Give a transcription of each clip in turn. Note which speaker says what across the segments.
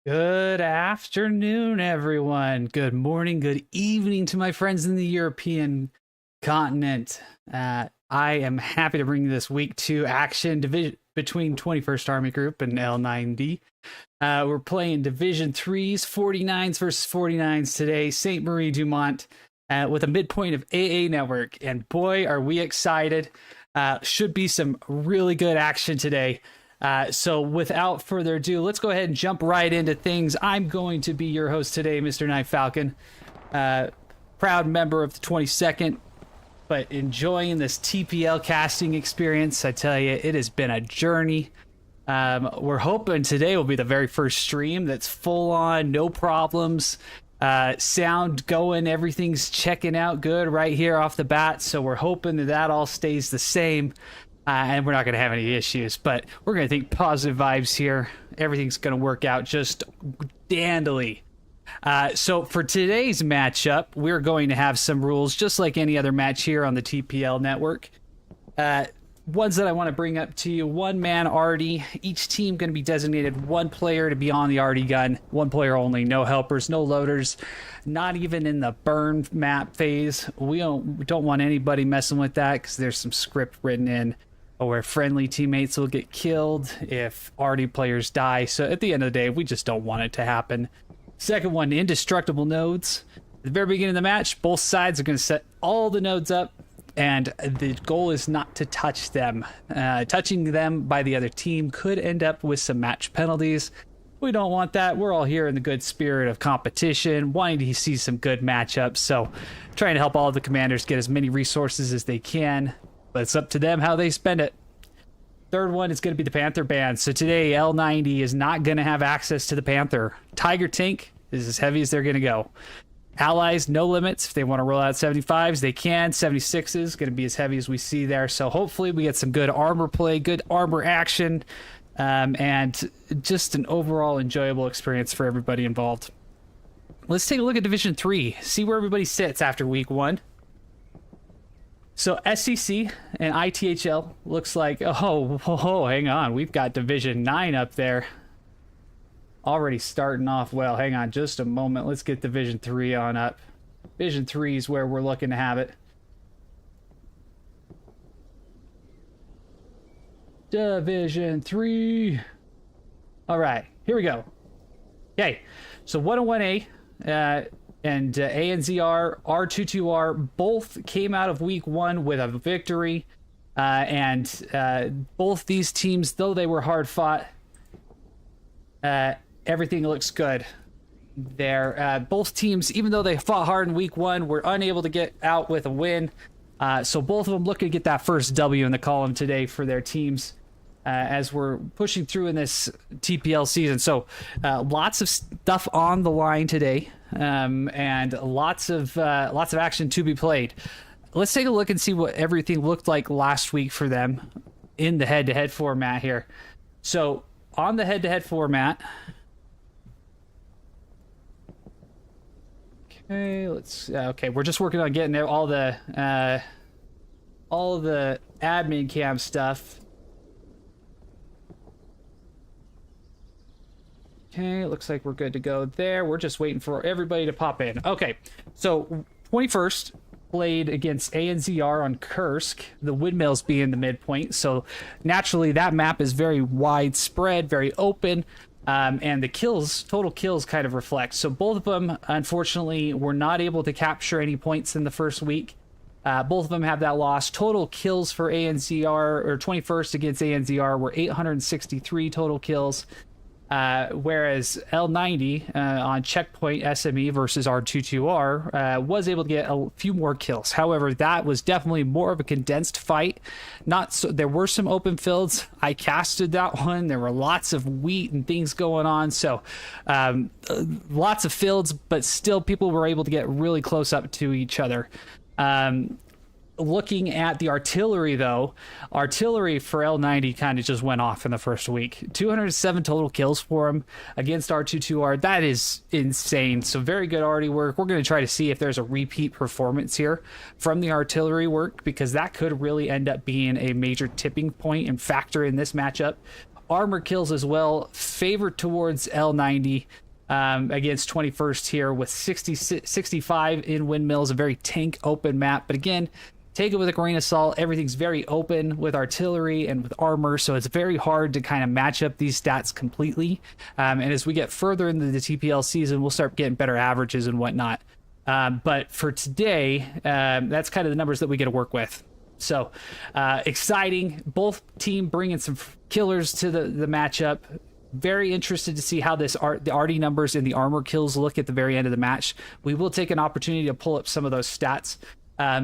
Speaker 1: Good afternoon, everyone. Good morning, good evening to my friends in the European continent. I am happy to bring you this week 2 action division between 21st Army Group and L90. We're playing Division 3s, 49s versus 49s today, Sainte-Marie-du-Mont, with a midpoint of AA Network. And boy, are we excited. Should be some really good action today. So without further ado, let's go ahead and jump right into things. I'm going to be your host today, Mr. Night Falcon. Proud member of the 22nd, but enjoying this TPL casting experience. I tell you, it has been a journey. We're hoping today will be the very first stream that's full on, no problems. Sound going, everything's checking out good right here off the bat. So we're hoping that all stays the same. And we're not going to have any issues, but we're going to think positive vibes here. Everything's going to work out just dandily. So for today's matchup, we're going to have some rules, just like any other match here on the TPL network. Ones that I want to bring up to you: 1-man arty. Each team going to be designated 1 player to be on the arty gun. 1 player only. No helpers, no loaders. Not even in the burn map phase. We don't want anybody messing with that because there's some script written in where friendly teammates will get killed if arty players die. So at the end of the day, we just don't want it to happen. Second one, indestructible nodes. At the very beginning of the match, both sides are going to set all the nodes up, and the goal is not to touch them. Touching them by the other team could end up with some match penalties. We don't want that. We're all here in the good spirit of competition, wanting to see some good matchups. So trying to help all of the commanders get as many resources as they can, but it's up to them how they spend it. Third one is going to be the Panther band. So today, L90 is not going to have access to the Panther. Tiger tank is as heavy as they're going to go. Allies, no limits. If they want to roll out 75s, they can. 76s, going to be as heavy as we see there. So hopefully we get some good armor play, good armor action, and just an overall enjoyable experience for everybody involved. Let's take a look at Division 3, see where everybody sits after week 1. So SCC and ITHL looks like, oh, hang on. We've got Division 9 up there. Already starting off well. Hang on just a moment. Let's get Division 3 on up. Division 3 is where we're looking to have it. Division 3. All right, here we go. Okay, so 101A and ANZR, R22R both came out of week 1 with a victory. And both these teams, though they were hard fought, everything looks good. They're both teams, even though they fought hard in week 1, were unable to get out with a win. So both of them looking to get that first W in the column today for their teams as we're pushing through in this TPL season. So lots of stuff on the line today, and lots of action to be played. Let's take a look and see what everything looked like last week for them in the head-to-head format here. So on the head-to-head format, okay, we're just working on getting all the admin cam stuff. Okay, looks like we're good to go there. We're just waiting for everybody to pop in. Okay, so 21st played against ANZR on Kursk, the windmills being the midpoint. So naturally that map is very widespread, very open, and the total kills kind of reflect. So both of them, unfortunately, were not able to capture any points in the first week. Both of them have that loss. Total kills for ANZR, or 21st against ANZR, were 863 total kills. Whereas L90 on checkpoint SME versus R22R was able to get a few more kills. However, that was definitely more of a condensed fight. There were some open fields. I casted that one. There were lots of wheat and things going on. So lots of fields, but still people were able to get really close up to each other. Looking at the artillery, though, artillery for L90 kind of just went off in the first week. 207 total kills for him against R22R. That is insane. So very good arty work. We're going to try to see if there's a repeat performance here from the artillery work, because that could really end up being a major tipping point and factor in this matchup. armor kills as well, favored towards L90 against 21st here with 65 in windmills, a very tank open map. But again, take it with a grain of salt. Everything's very open with artillery and with armor, so it's very hard to kind of match up these stats completely. And as we get further into the TPL season, we'll start getting better averages and whatnot. But for today, that's kind of the numbers that we get to work with. So exciting. Both team bringing some killers to the matchup. Very interested to see how the RD numbers and the armor kills look at the very end of the match. We will take an opportunity to pull up some of those stats.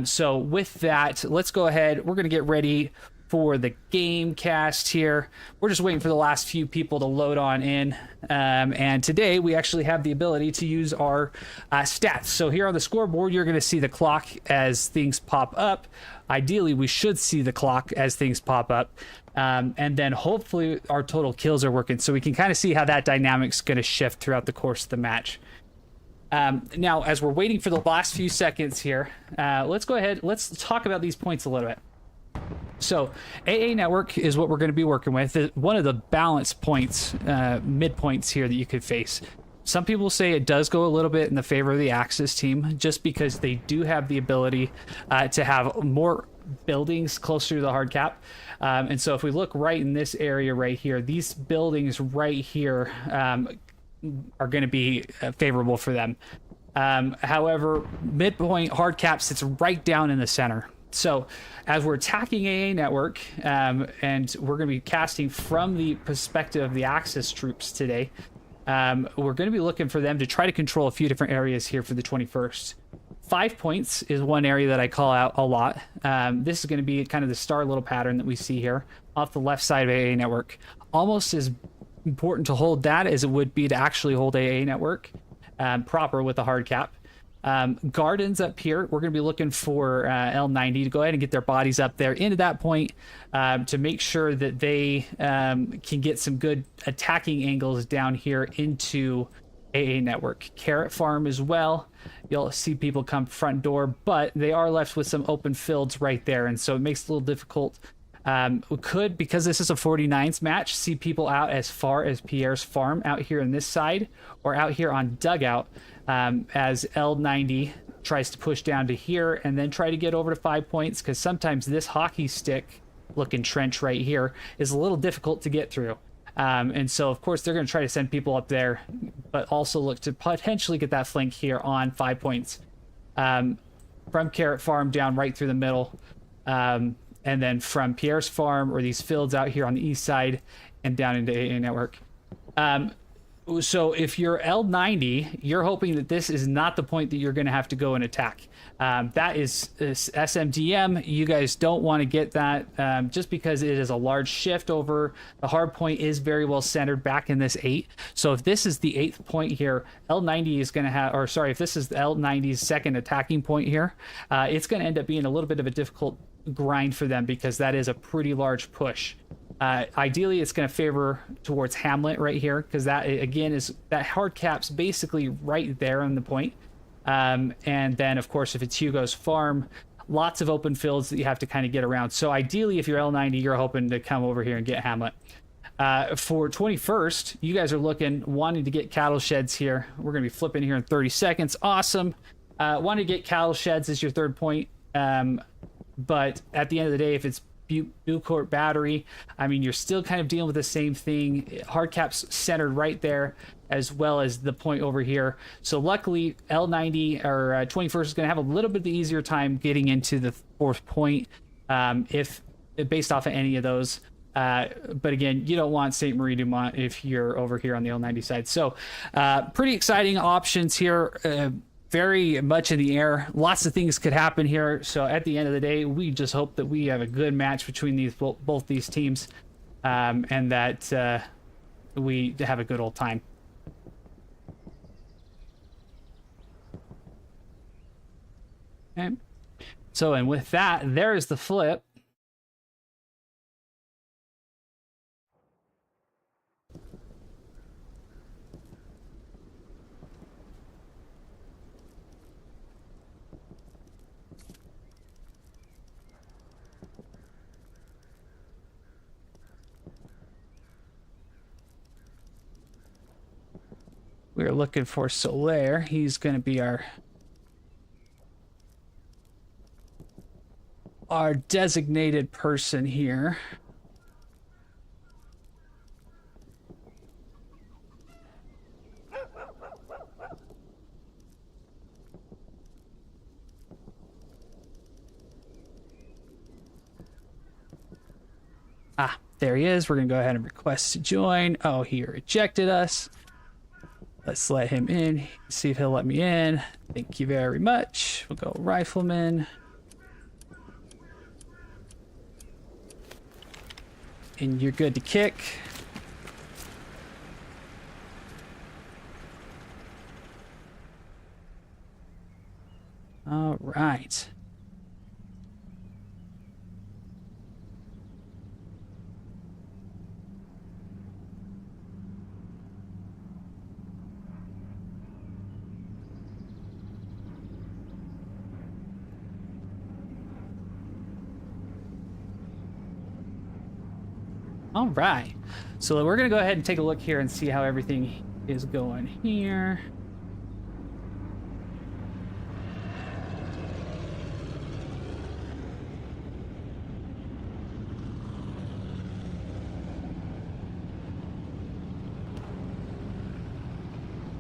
Speaker 1: So with that, let's go ahead. We're going to get ready for the game cast here. We're just waiting for the last few people to load on in. And today we actually have the ability to use our stats. So here on the scoreboard, you're going to see the clock as things pop up. Ideally, we should see the clock as things pop up. And then hopefully our total kills are working. So we can kind of see how that dynamic's going to shift throughout the course of the match. Now, as we're waiting for the last few seconds here, let's go ahead. Let's talk about these points a little bit. So AA Network is what we're going to be working with. One of the balance points, midpoints here that you could face. Some people say it does go a little bit in the favor of the Axis team, just because they do have the ability to have more buildings closer to the hard cap. And so if we look right in this area right here, these buildings right here are going to be favorable for them. However, midpoint hard cap sits right down in the center. So as we're attacking AA Network, and we're going to be casting from the perspective of the Axis troops today, we're going to be looking for them to try to control a few different areas here for the 21st. 5 points is one area that I call out a lot. This is going to be kind of the star little pattern that we see here off the left side of AA Network. Almost as important to hold that as it would be to actually hold AA Network proper with the hard cap. Gardens up here, we're going to be looking for L90 to go ahead and get their bodies up there into that point to make sure that they can get some good attacking angles down here into AA Network. Carrot Farm as well. You'll see people come front door, but they are left with some open fields right there, and so it makes it a little difficult. We could, because this is a 49s match, see people out as far as Pierre's Farm out here on this side, or out here on Dugout, as L90 tries to push down to here and then try to get over to 5 points, because sometimes this hockey stick looking trench right here is a little difficult to get through. And so, of course, they're going to try to send people up there, but also look to potentially get that flank here on 5 points. From Carrot Farm down right through the middle. And then from Pierre's Farm or these fields out here on the east side and down into AA Network. So if you're L90, you're hoping that this is not the point that you're going to have to go and attack. That is SMDM. You guys don't want to get that just because it is a large shift over. The hard point is very well centered back in this 8. So if this is the 8th point here, L90 is going to have, or sorry, if this is L90's second attacking point here, it's going to end up being a little bit of a difficult grind for them because that is a pretty large push. Ideally, it's going to favor towards Hamlet right here because that, again, is that hard cap's basically right there on the point. And then, of course, if it's Hugo's Farm, lots of open fields that you have to kind of get around. So ideally, if you're L90, you're hoping to come over here and get Hamlet. For 21st, you guys are wanting to get cattle sheds here. We're going to be flipping here in 30 seconds. Awesome. Want to get cattle sheds as your third point. But at the end of the day, if it's Bucourt Battery, I mean, you're still kind of dealing with the same thing. Hard cap's centered right there, as well as the point over here. So luckily, L90 or 21st is going to have a little bit of the easier time getting into the fourth point, if based off of any of those. But again, you don't want Sainte-Marie-du-Mont if you're over here on the L90 side. So pretty exciting options here. Very much in the air. Lots of things could happen here. So at the end of the day, we just hope that we have a good match between both these teams, and that we have a good old time. Okay. So, and with that, there's the flip. we're looking for Solaire. He's going to be our designated person here. Ah, there he is. We're going to go ahead and request to join. Oh, he rejected us. Let's let him in, see if he'll let me in. Thank you very much. We'll go rifleman. And you're good to kick. All right. All right, so we're gonna go ahead and take a look here and see how everything is going here.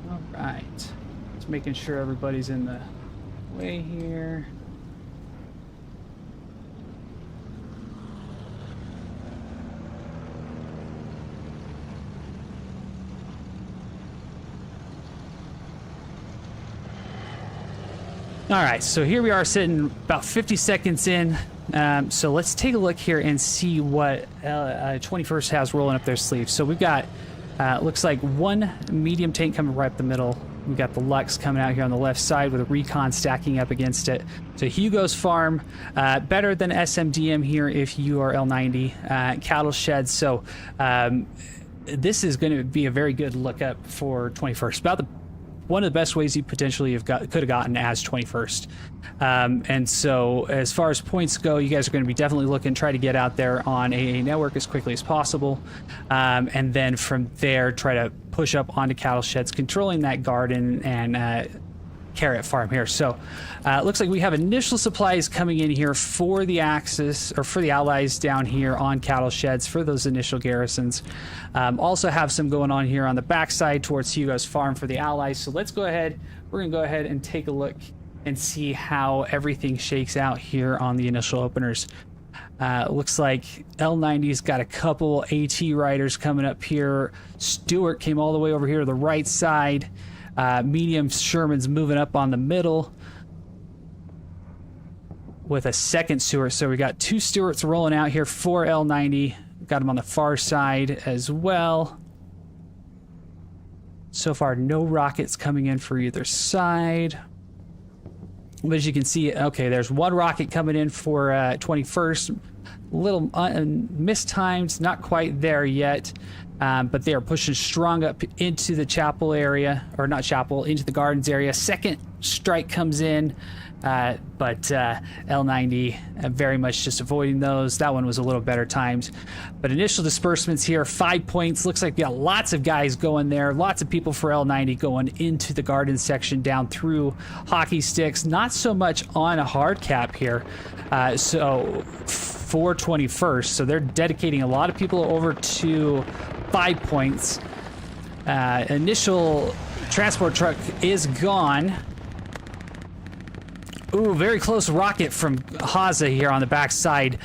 Speaker 1: All right, just making sure everybody's in the way here. All right, so here we are sitting about 50 seconds in. So let's take a look here and see what 21st has rolling up their sleeves. So we've got, looks like one medium tank coming right up the middle. We've got the Lux coming out here on the left side with a recon stacking up against it. So Hugo's farm, better than SMDM here if you are L90. Cattle sheds, so this is going to be a very good look up for 21st. About one of the best ways you potentially could have gotten as 21st. And so as far as points go, you guys are going to be definitely looking, try to get out there on AA Network as quickly as possible. And then from there, try to push up onto cattle sheds, controlling that garden and carrot farm here. So it looks like we have initial supplies coming in here for the Axis, or for the allies down here on cattle sheds for those initial garrisons. Also have some going on here on the backside towards Hugo's farm for the allies. So let's go ahead. We're going to go ahead and take a look and see how everything shakes out here on the initial openers. Looks like L90's got a couple AT riders coming up here. Stewart came all the way over here to the right side. Medium Sherman's moving up on the middle with a second Stewart. So we got two Stewarts rolling out here for L90. Got them on the far side as well. So far, no rockets coming in for either side. But as you can see, okay, there's one rocket coming in for 21st. Little mistimed, not quite there yet. But they are pushing strong up into the chapel area, or not chapel, into the gardens area. Second strike comes in, but L90 very much just avoiding those. That one was a little better timed. But initial disbursements here, 5 points. Looks like we got lots of guys going there. Lots of people for L90 going into the garden section down through hockey sticks. Not so much on a hard cap here. So for 21st, so they're dedicating a lot of people over to 5 points. Initial transport truck is gone. Ooh, very close rocket from Haza here on the backside.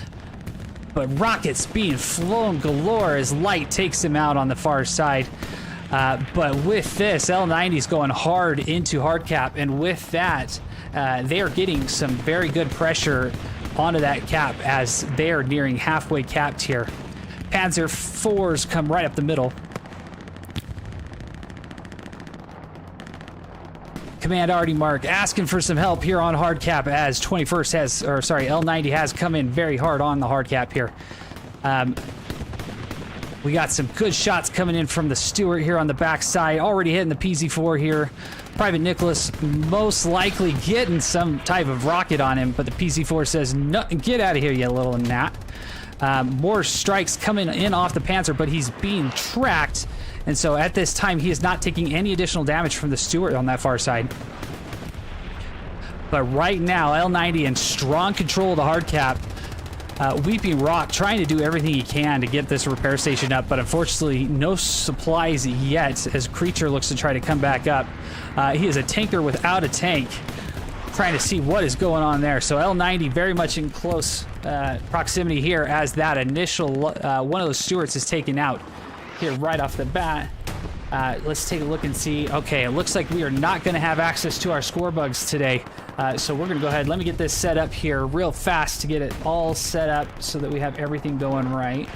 Speaker 1: But rockets being flown galore as light takes him out on the far side. But with this, L90's going hard into hard cap, and with that, they are getting some very good pressure onto that cap as they are nearing halfway capped here. Panzer IVs come right up the middle. Command Artie Mark asking for some help here on hard cap as L90 has come in very hard on the hard cap here. We got some good shots coming in from the Stewart here on the backside, already hitting the PZ4 here. Private Nicholas most likely getting some type of rocket on him, but the PZ4 says, no, get out of here, you little gnat. More strikes coming in off the Panzer, but he's being tracked And so at this time, he is not taking any additional damage from the Stuart on that far side. But right now, L90 in strong control of the hard cap. Weeping Rock trying to do everything he can to get this repair station up, but unfortunately no supplies yet as Creature looks to try to come back up. He is a tanker without a tank, trying to see what is going on there. So L90 very much in close proximity here as that initial one of those Stuarts is taken out here right off the bat. Let's take a look and see. Okay, it looks like we are not going to have access to our score bugs today. So we're going to go ahead. Let me get this set up here real fast to get it all set up so that we have everything going right.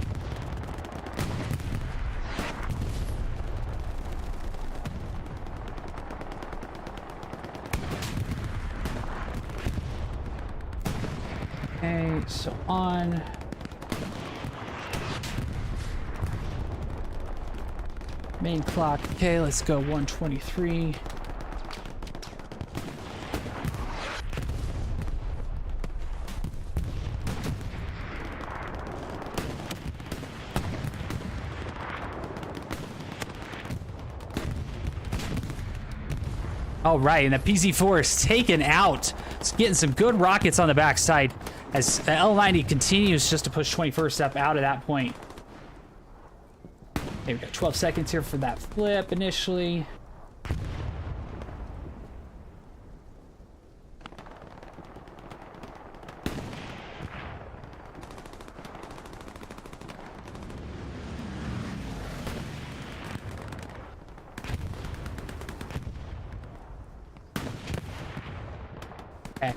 Speaker 1: Okay, so on. Main clock. Okay, let's go 123. All right, and the PZ4 is taken out. It's getting some good rockets on the backside as L90 continues just to push 21st up out of that point. Okay, we got 12 seconds here for that flip initially. Okay,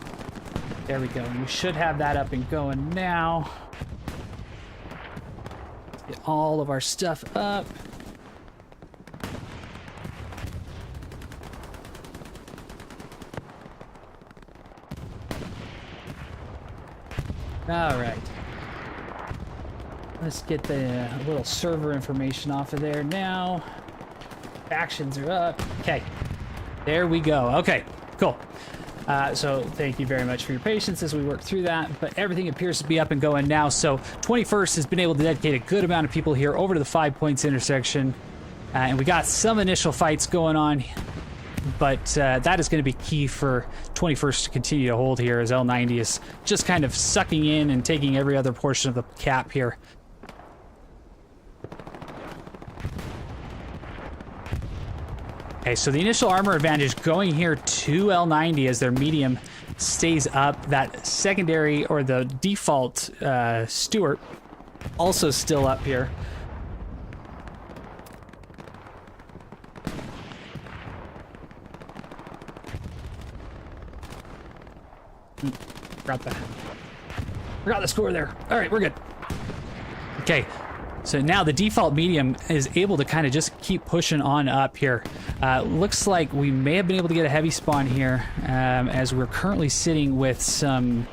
Speaker 1: there we go. We should have that up and going now. Get all of our stuff up. All right. Let's get the little server information off of there now. Actions are up. Okay. There we go. Okay, cool. So thank you very much for your patience as we work through that, but everything appears to be up and going now. So 21st has been able to dedicate a good amount of people here over to the 5 points intersection, and we got some initial fights going on, but that is going to be key for 21st to continue to hold here as L90 is just kind of sucking in and taking every other portion of the cap here. Okay, so the initial armor advantage going here to L90 as their medium stays up. That secondary or the default Stuart also still up here. Forgot the score there. All right, we're good. Okay. So now the default medium is able to kind of just keep pushing on up here. Looks like we may have been able to get a heavy spawn here as we're currently sitting with some...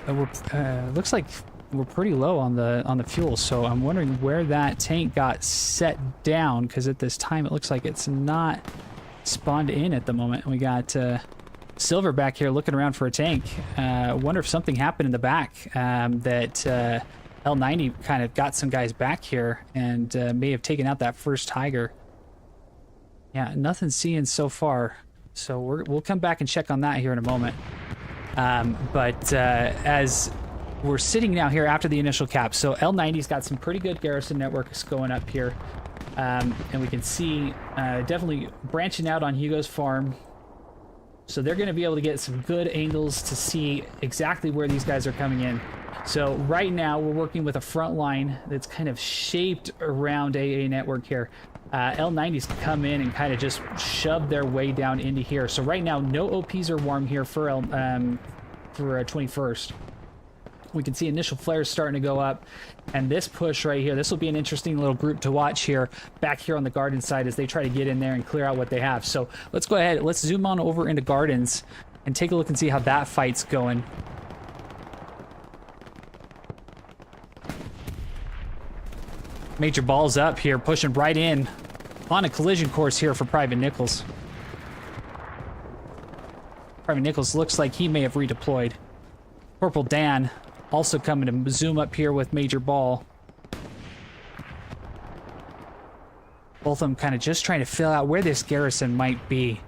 Speaker 1: looks like we're pretty low on the fuel, so I'm wondering where that tank got set down, because at this time it looks like it's not spawned in at the moment. We got Silver back here looking around for a tank. I wonder if something happened in the back that... L90 kind of got some guys back here and may have taken out that first Tiger. Yeah, nothing seeing so far. So we'll come back and check on that here in a moment. But as we're sitting now here after the initial cap, so L90's got some pretty good garrison networks going up here. And we can see definitely branching out on Hugo's farm. So they're going to be able to get some good angles to see exactly where these guys are coming in. So right now we're working with a front line that's kind of shaped around AA Network here. L90's come in and kind of just shove their way down into here. So right now no OPs are warm here for 21st. We can see initial flares starting to go up, and this push right here, this will be an interesting little group to watch here back here on the garden side as they try to get in there and clear out what they have. So let's go ahead, let's zoom on over into gardens and take a look and see how that fight's going. Major balls up here, pushing right in on a collision course here for Private Nichols. Private Nichols looks like he may have redeployed. Corporal Dan also coming to zoom up here with Major Ball. Both of them kind of just trying to fill out where this garrison might be.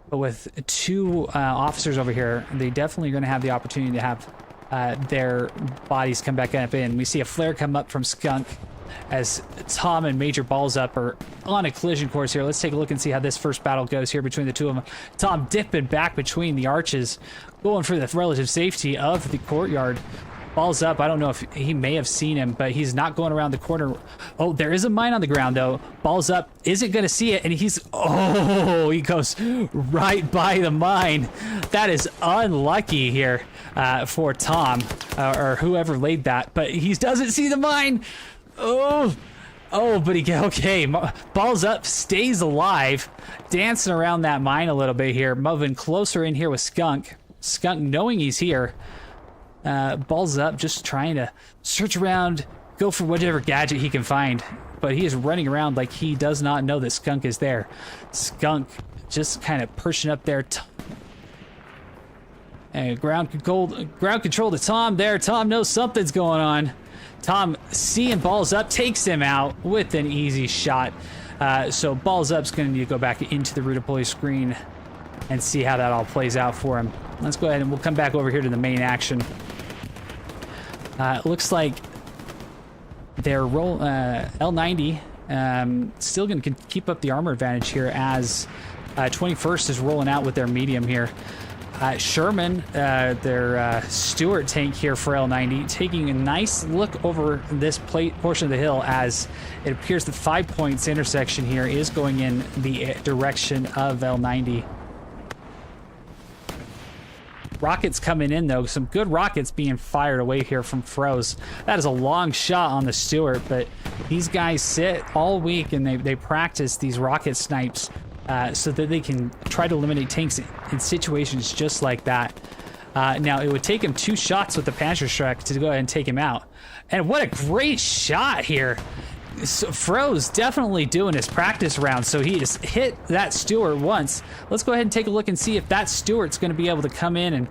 Speaker 1: But with 2 officers over here, they definitely are going to have the opportunity to have their bodies come back up in. We see a flare come up from Skunk as Tom and Major Balls Up are on a collision course here. Let's take a look and see how this first battle goes here between the 2 of them. Tom dipping back between the arches, going for the relative safety of the courtyard. Balls Up, I don't know if he may have seen him, but he's not going around the corner. Oh, there is a mine on the ground, though. Balls Up isn't going to see it, and he goes right by the mine. That is unlucky here for Tom, or whoever laid that, but he doesn't see the mine. Oh, but okay. Balls Up stays alive, dancing around that mine a little bit here, moving closer in here with Skunk. Skunk knowing he's here. Balls Up just trying to search around, go for whatever gadget he can find, but he is running around like he does not know that Skunk is there. Skunk just kind of perching up there. And ground control to Tom there. Tom knows something's going on. Tom, seeing Balls Up, takes him out with an easy shot. So Balls Up's going to need to go back into the Rudipoly screen and see how that all plays out for him. Let's go ahead and we'll come back over here to the main action. It looks like their L90 still going to keep up the armor advantage here as 21st is rolling out with their medium here. Sherman, their Stuart tank here for L90, taking a nice look over this portion of the hill as it appears that 5 Points intersection here is going in the direction of L90. Rockets coming in, though. Some good rockets being fired away here from Froze. That is a long shot on the Stuart, but these guys sit all week and they practice these rocket snipes so that they can try to eliminate tanks in situations just like that. Now, it would take him 2 shots with the Panzerschreck to go ahead and take him out. And what a great shot here. So Froze definitely doing his practice round, so he has hit that Stuart once. Let's go ahead and take a look and see if that Stuart's going to be able to come in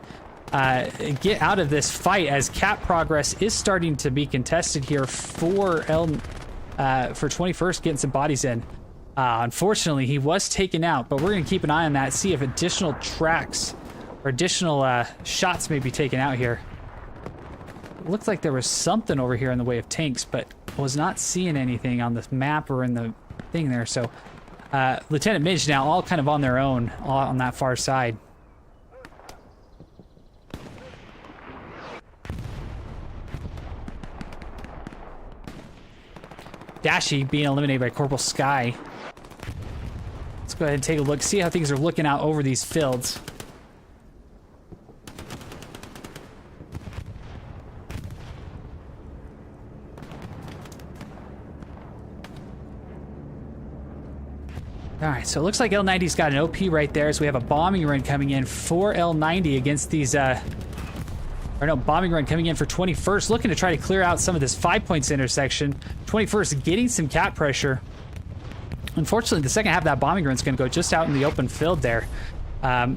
Speaker 1: and get out of this fight, as cap progress is starting to be contested here for 21st getting some bodies in. Unfortunately, he was taken out, but we're going to keep an eye on that, see if additional tracks or additional shots may be taken out here. It looked like there was something over here in the way of tanks, but was not seeing anything on the map or in the thing there. So Lieutenant Midge now all kind of on their own on that far side. Dashi being eliminated by Corporal Sky. Let's go ahead and take a look, see how things are looking out over these fields. Alright, so it looks like L90's got an OP right there, so we have a bombing run coming in for L90 against these, bombing run coming in for 21st, looking to try to clear out some of this 5 Points intersection. 21st getting some cap pressure. Unfortunately, the second half of that bombing run is going to go just out in the open field there.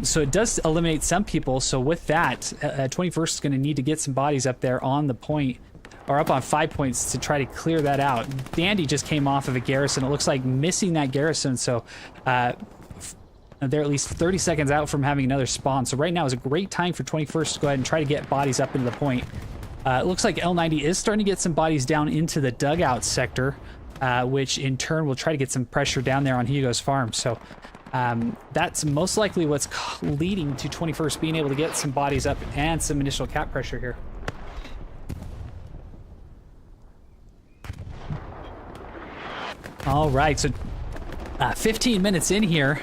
Speaker 1: So it does eliminate some people, so with that, 21st is going to need to get some bodies up there on the point, or up on 5 Points to try to clear that out. Dandy just came off of a garrison. It looks like missing that garrison, so they're at least 30 seconds out from having another spawn. So right now is a great time for 21st to go ahead and try to get bodies up into the point. It looks like L90 is starting to get some bodies down into the dugout sector, which in turn will try to get some pressure down there on Hugo's farm. So that's most likely what's leading to 21st being able to get some bodies up and some initial cap pressure here. All right, so 15 minutes in here.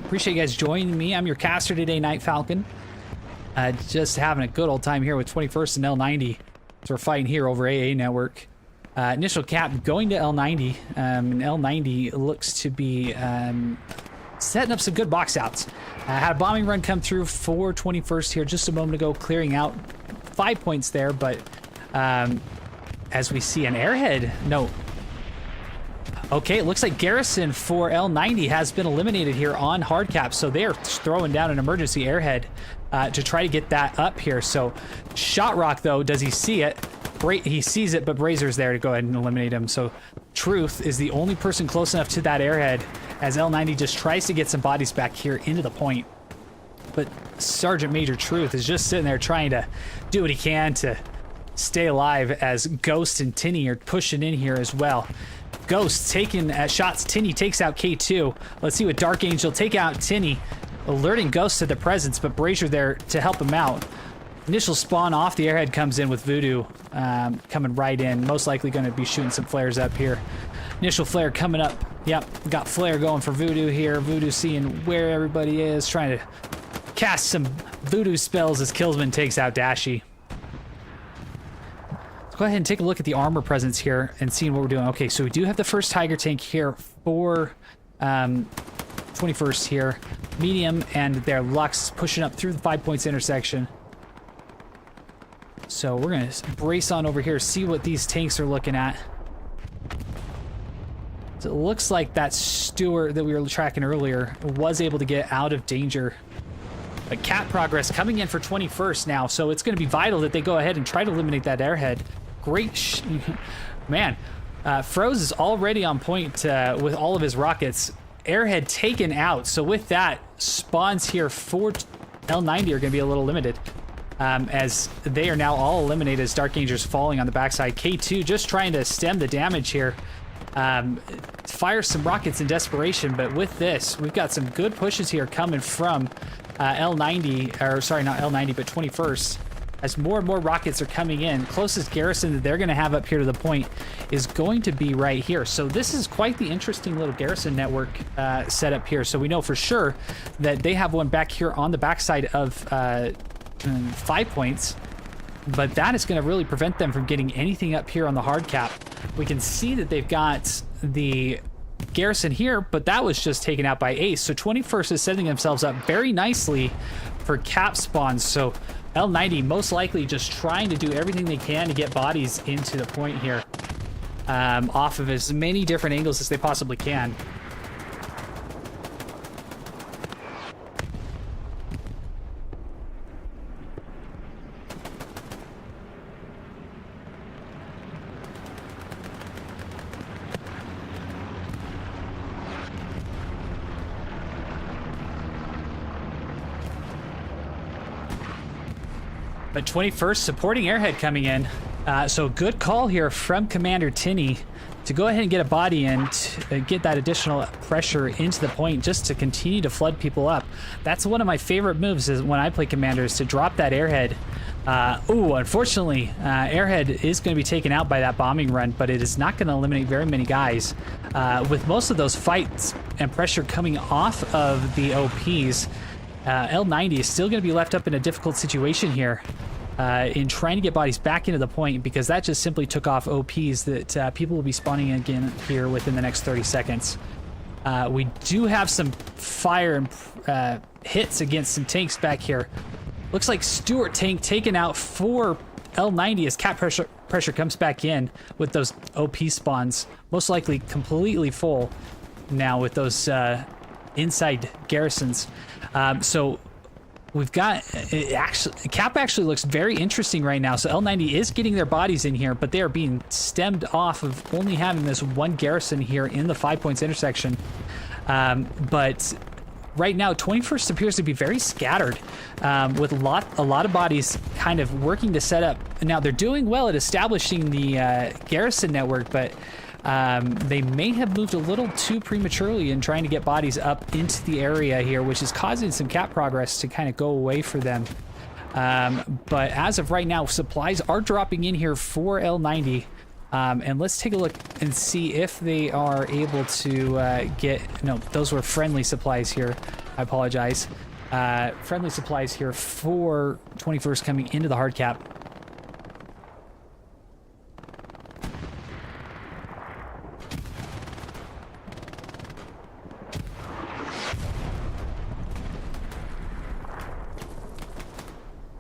Speaker 1: Appreciate you guys joining me. I'm your caster today, Night Falcon. Just having a good old time here with 21st and L90. So we're fighting here over AA Network. Initial cap going to L90. And L90 looks to be setting up some good box outs. Had a bombing run come through for 21st here just a moment ago, clearing out 5 Points there. But as we see an airhead, no. Okay, it looks like Garrison for L90 has been eliminated here on hard cap, so they are throwing down an emergency airhead to try to get that up here. So Shot Rock, though, does he see it? He sees it, but Brazer's there to go ahead and eliminate him. So Truth is the only person close enough to that airhead as L90 just tries to get some bodies back here into the point. But Sergeant Major Truth is just sitting there trying to do what he can to stay alive as Ghost and Tinny are pushing in here as well. Ghost taking shots. Tinny takes out K2. Let's see what Dark Angel take out Tinny, alerting Ghost to the presence, but Brazier there to help him out. Initial spawn off the airhead comes in with Voodoo coming right in. Most likely going to be shooting some flares up here. Initial flare coming up. Yep, got flare going for Voodoo here. Voodoo seeing where everybody is, trying to cast some Voodoo spells as Killsman takes out Dashy. Let's go ahead and take a look at the armor presence here and seeing what we're doing. Okay, so we do have the first Tiger tank here for 21st here. Medium and their Lux pushing up through the 5 points intersection. So we're going to brace on over here, see what these tanks are looking at. So it looks like that Stewart that we were tracking earlier was able to get out of danger. But Cat Progress coming in for 21st now, so it's going to be vital that they go ahead and try to eliminate that airhead. Great man. Froze is already on point with all of his rockets. Airhead taken out, so with that, spawns here for L90 are going to be a little limited. As they are now all eliminated as Dark Angel's falling on the backside. K2 just trying to stem the damage here. Fire some rockets in desperation, but with this, we've got some good pushes here coming from L90, or sorry, not L90, but 21st. As more and more rockets are coming in, closest garrison that they're going to have up here to the point is going to be right here. So this is quite the interesting little garrison network set up here. So we know for sure that they have one back here on the backside of 5 points, but that is going to really prevent them from getting anything up here on the hard cap. We can see that they've got the garrison here, but that was just taken out by Ace. So 21st is setting themselves up very nicely for cap spawns. So L90 most likely just trying to do everything they can to get bodies into the point here, off of as many different angles as they possibly can. But 21st supporting airhead coming in. So good call here from Commander Tinny to go ahead and get a body in to get that additional pressure into the point just to continue to flood people up. That's one of my favorite moves is when I play Commander is to drop that airhead. Unfortunately, airhead is going to be taken out by that bombing run, but it is not going to eliminate very many guys. With most of those fights and pressure coming off of the OPs, L90 is still going to be left up in a difficult situation here in trying to get bodies back into the point, because that just simply took off OPs that people will be spawning again here within the next 30 seconds. We do have some fire and hits against some tanks back here. Looks like Stewart tank taken out for L90 as cap pressure comes back in with those OP spawns, most likely completely full now with those inside garrisons. So we've got cap actually looks very interesting right now. So L90 is getting their bodies in here, but they are being stemmed off of only having this one garrison here in the 5 points intersection. But right now 21st appears to be very scattered, with a lot of bodies kind of working to set up. Now they're doing well at establishing the garrison network, but they may have moved a little too prematurely in trying to get bodies up into the area here, which is causing some cap progress to kind of go away for them. But as of right now, supplies are dropping in here for L90. And let's take a look and see if they are able to no, those were friendly supplies here. I apologize. Friendly supplies here for 21st coming into the hard cap.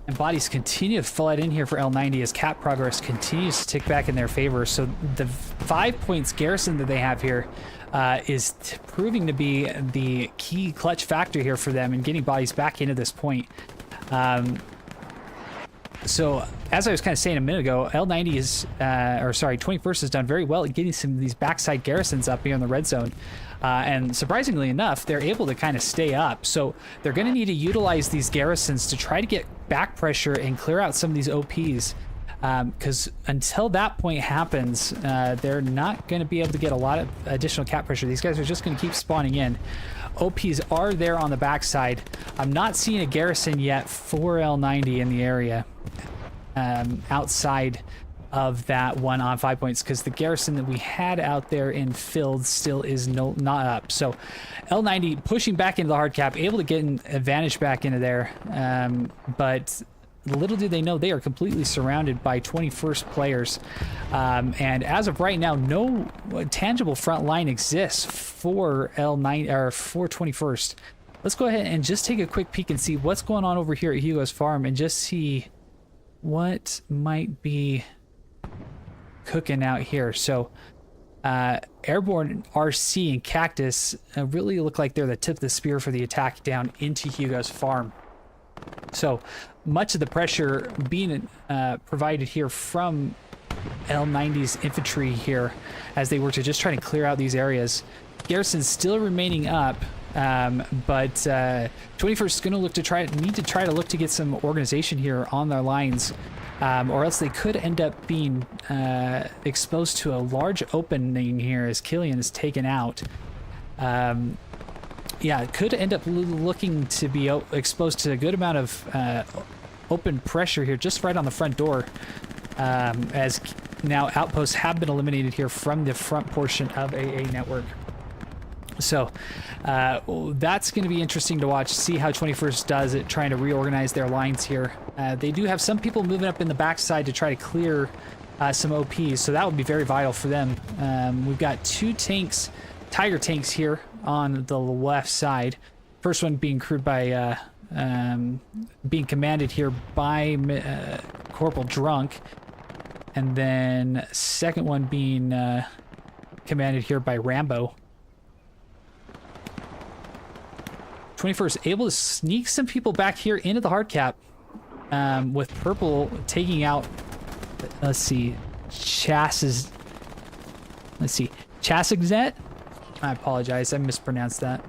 Speaker 1: And bodies continue to flood in here for L90 as cap progress continues to tick back in their favor. So the 5 points garrison that they have here is proving to be the key clutch factor here for them in getting bodies back into this point. So as I was kind of saying a minute ago, L90 is, or sorry, 21st has done very well at getting some of these backside garrisons up here in the red zone. And surprisingly enough, they're able to kind of stay up. So they're going to need to utilize these garrisons to try to get back pressure and clear out some of these OPs. Because until that point happens, they're not going to be able to get a lot of additional cap pressure. These guys are just going to keep spawning in. OPs are there on the backside. I'm not seeing a garrison yet for L90 in the area outside of that 1 on 5 points, because the garrison that we had out there in field still is not up. So L90 pushing back into the hard cap, able to get an advantage back into there, but little do they know they are completely surrounded by 21st players, and as of right now, no tangible front line exists for L9 or for 21st. Let's go ahead and just take a quick peek and see what's going on over here at Hugo's farm, and just see what might be cooking out here. So Airborne, RC, and Cactus really look like they're the tip of the spear for the attack down into Hugo's farm. So much of the pressure being provided here from L90's infantry here as they work to just try to clear out these areas. Garrison's still remaining up, but 21st is going to look to need to look to get some organization here on their lines, or else they could end up being exposed to a large opening here as Killian is taken out. Yeah, it could end up looking to be exposed to a good amount of open pressure here, just right on the front door, as now outposts have been eliminated here from the front portion of AA Network. So that's going to be interesting to watch, see how 21st does it, trying to reorganize their lines here. They do have some people moving up in the backside to try to clear some OPs, so that would be very vital for them. We've got 2 tanks, Tiger tanks here on the left side. First one being crewed by, being commanded here by Corporal Drunk, and then second one being commanded here by Rambo. 21st able to sneak some people back here into the hard cap, with Purple taking out, let's see, Chassiznet. I apologize, I mispronounced that.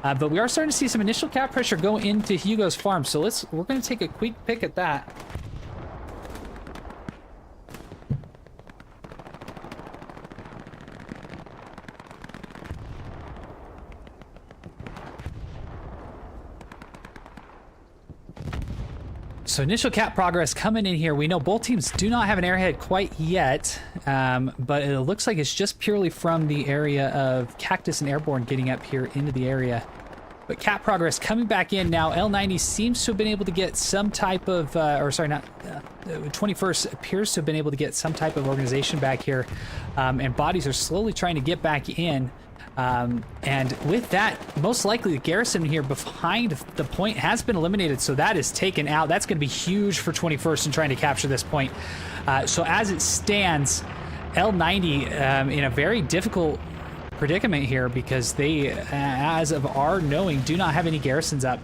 Speaker 1: But we are starting to see some initial cap pressure go into Hugo's farm, so we're going to take a quick pick at that. So initial cap progress coming in here. We know both teams do not have an airhead quite yet, but it looks like it's just purely from the area of Cactus and Airborne getting up here into the area. But cap progress coming back in now. L90 seems to have been able to get some type of, 21st appears to have been able to get some type of organization back here, and bodies are slowly trying to get back in. And with that, most likely the garrison here behind the point has been eliminated, so that is taken out. That's going to be huge for 21st in trying to capture this point. So as it stands, L90 in a very difficult predicament here, because they, as of our knowing, do not have any garrisons up.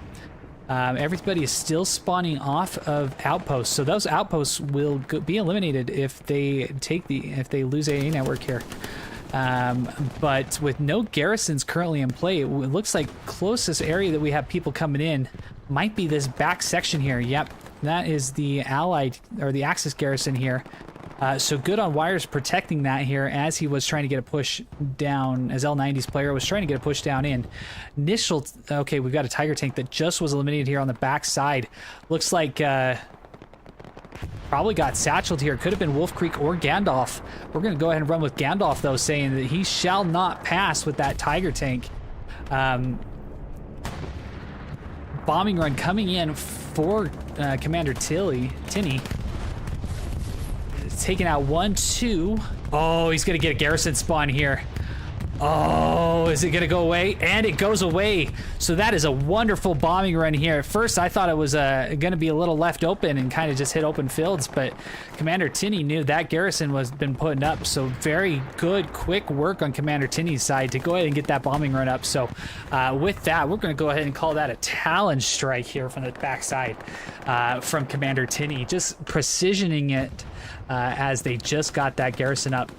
Speaker 1: Everybody is still spawning off of outposts, so those outposts will be eliminated if they lose AA Network here. But with no garrisons currently in play, it looks like closest area that we have people coming in might be this back section here. Yep, that is the Allied, or the Axis garrison here. So good on Wires protecting that here as he was trying to get a push down, as L90's player was trying to get a push down in. Initial, okay, we've got a Tiger tank that just was eliminated here on the back side. Looks like, probably got satcheled here. Could have been Wolf Creek or Gandalf. We're going to go ahead and run with Gandalf, though, saying that he shall not pass with that Tiger tank. Bombing run coming in for Commander Tinney. Taking out 1, 2. Oh, he's going to get a garrison spawn here. Oh, is it going to go away? And it goes away. So that is a wonderful bombing run here. At first, I thought it was going to be a little left open and kind of just hit open fields, but Commander Tinney knew that garrison was been putting up. So very good, quick work on Commander Tinney's side to go ahead and get that bombing run up. So with that, we're going to go ahead and call that a Talon strike here from the backside from Commander Tinney. Just precisioning it as they just got that garrison up.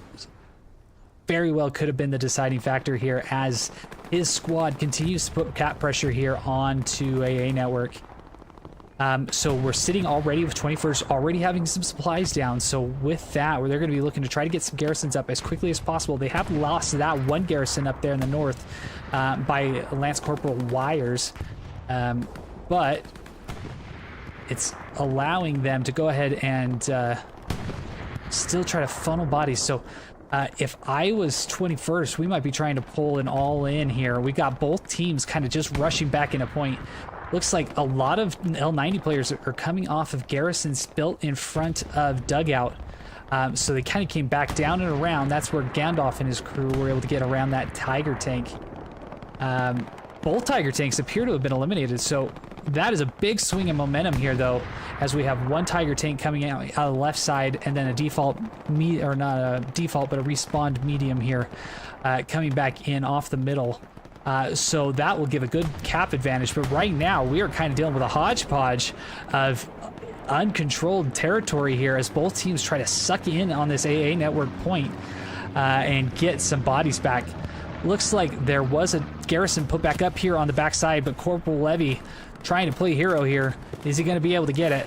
Speaker 1: Very well could have been the deciding factor here as his squad continues to put cap pressure here onto AA Network. So we're sitting already with 21st already having some supplies down. So with that, they're going to be looking to try to get some garrisons up as quickly as possible. They have lost that one garrison up there in the north by Lance Corporal Wires, but it's allowing them to go ahead and still try to funnel bodies. So if I was 21st, we might be trying to pull an all-in here. We got both teams kind of just rushing back into point. Looks like a lot of L90 players are coming off of garrisons built in front of dugout. So they kind of came back down and around. That's where Gandalf and his crew were able to get around that Tiger tank. Both Tiger tanks appear to have been eliminated, so that is a big swing in momentum here, though, as we have one Tiger tank coming out of the left side and then a default, or not a default, but a respawned medium here coming back in off the middle. So that will give a good cap advantage, but right now we are kind of dealing with a hodgepodge of uncontrolled territory here as both teams try to suck in on this AA Network point and get some bodies back. Looks like there was a garrison put back up here on the backside, but Corporal Levy trying to play hero here. Is he going to be able to get it?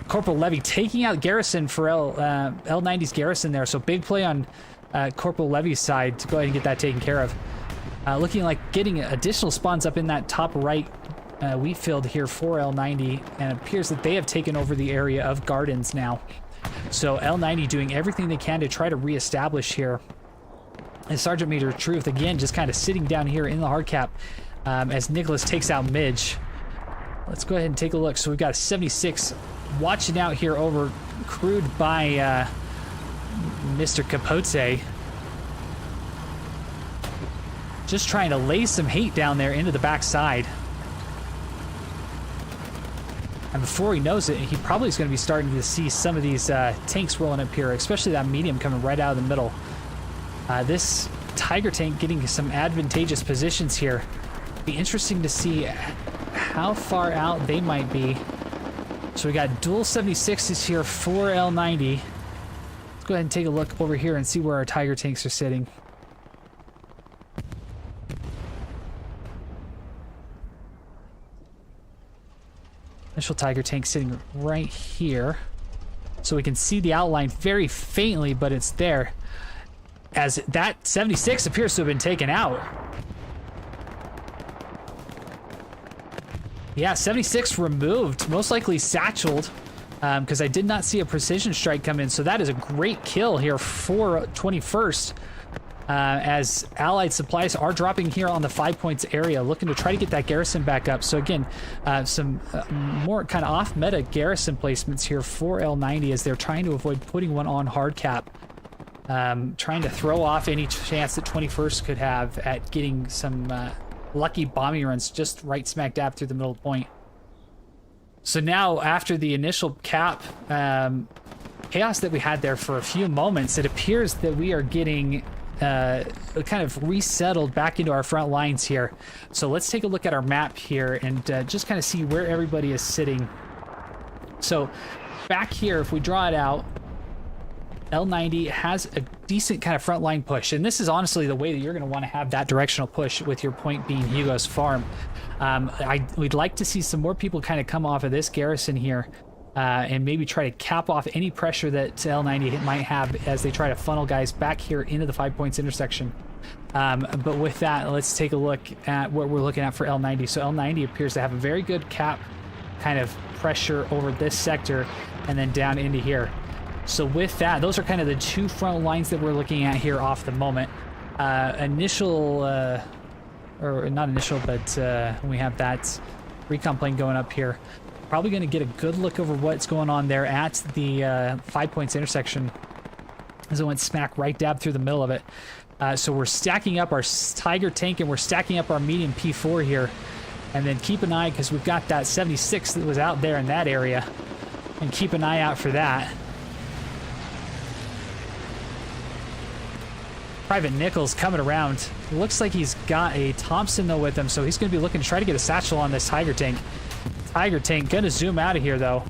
Speaker 1: Corporal Levy taking out garrison for L90's garrison there. So big play on Corporal Levy's side to go ahead and get that taken care of. Looking like getting additional spawns up in that top right wheat field here for L90, and it appears that they have taken over the area of gardens now. So L90 doing everything they can to try to reestablish here. And Sergeant Major Truth, again, just kind of sitting down here in the hard cap as Nicholas takes out Midge. Let's go ahead and take a look. So we've got a 76 watching out here over, crewed by Mr. Capote. Just trying to lay some hate down there into the backside. And before he knows it, he probably is going to be starting to see some of these tanks rolling up here, especially that medium coming right out of the middle. This Tiger tank getting some advantageous positions here. Be interesting to see how far out they might be. So we got dual 76s here for L90. Let's go ahead and take a look over here and see where our Tiger tanks are sitting. Initial Tiger tank sitting right here. So we can see the outline very faintly, but it's there. As that 76 appears to have been taken out. Yeah, 76 removed, most likely satcheled, because I did not see a precision strike come in. So that is a great kill here for 21st. As Allied supplies are dropping here on the 5 points area, looking to try to get that garrison back up. So again, some more kind of off-meta garrison placements here for L90 as they're trying to avoid putting one on hard cap. Trying to throw off any chance that 21st could have at getting some lucky bombing runs just right smack dab through the middle point. So now, after the initial cap chaos that we had there for a few moments, it appears that we are getting kind of resettled back into our front lines here. So let's take a look at our map here and just kind of see where everybody is sitting. So back here, if we draw it out, L90 has a decent kind of front line push, and this is honestly the way that you're going to want to have that directional push, with your point being Hugo's farm. We'd like to see some more people kind of come off of this garrison here and maybe try to cap off any pressure that L90 might have as they try to funnel guys back here into the 5 points intersection. But with that, let's take a look at what we're looking at for L90. So L90 appears to have a very good cap kind of pressure over this sector and then down into here. So with that, those are kind of the two front lines that we're looking at here off the moment. Initial, or not initial, but we have that recon plane going up here. Probably going to get a good look over what's going on there at the 5 points intersection, as it went smack right dab through the middle of it. So we're stacking up our Tiger tank and we're stacking up our medium P4 here. And then keep an eye, because we've got that 76 that was out there in that area. And keep an eye out for that. Private Nichols coming around. Looks like he's got a Thompson though with him, so he's going to be looking to try to get a satchel on this Tiger tank. Tiger tank going to zoom out of here though,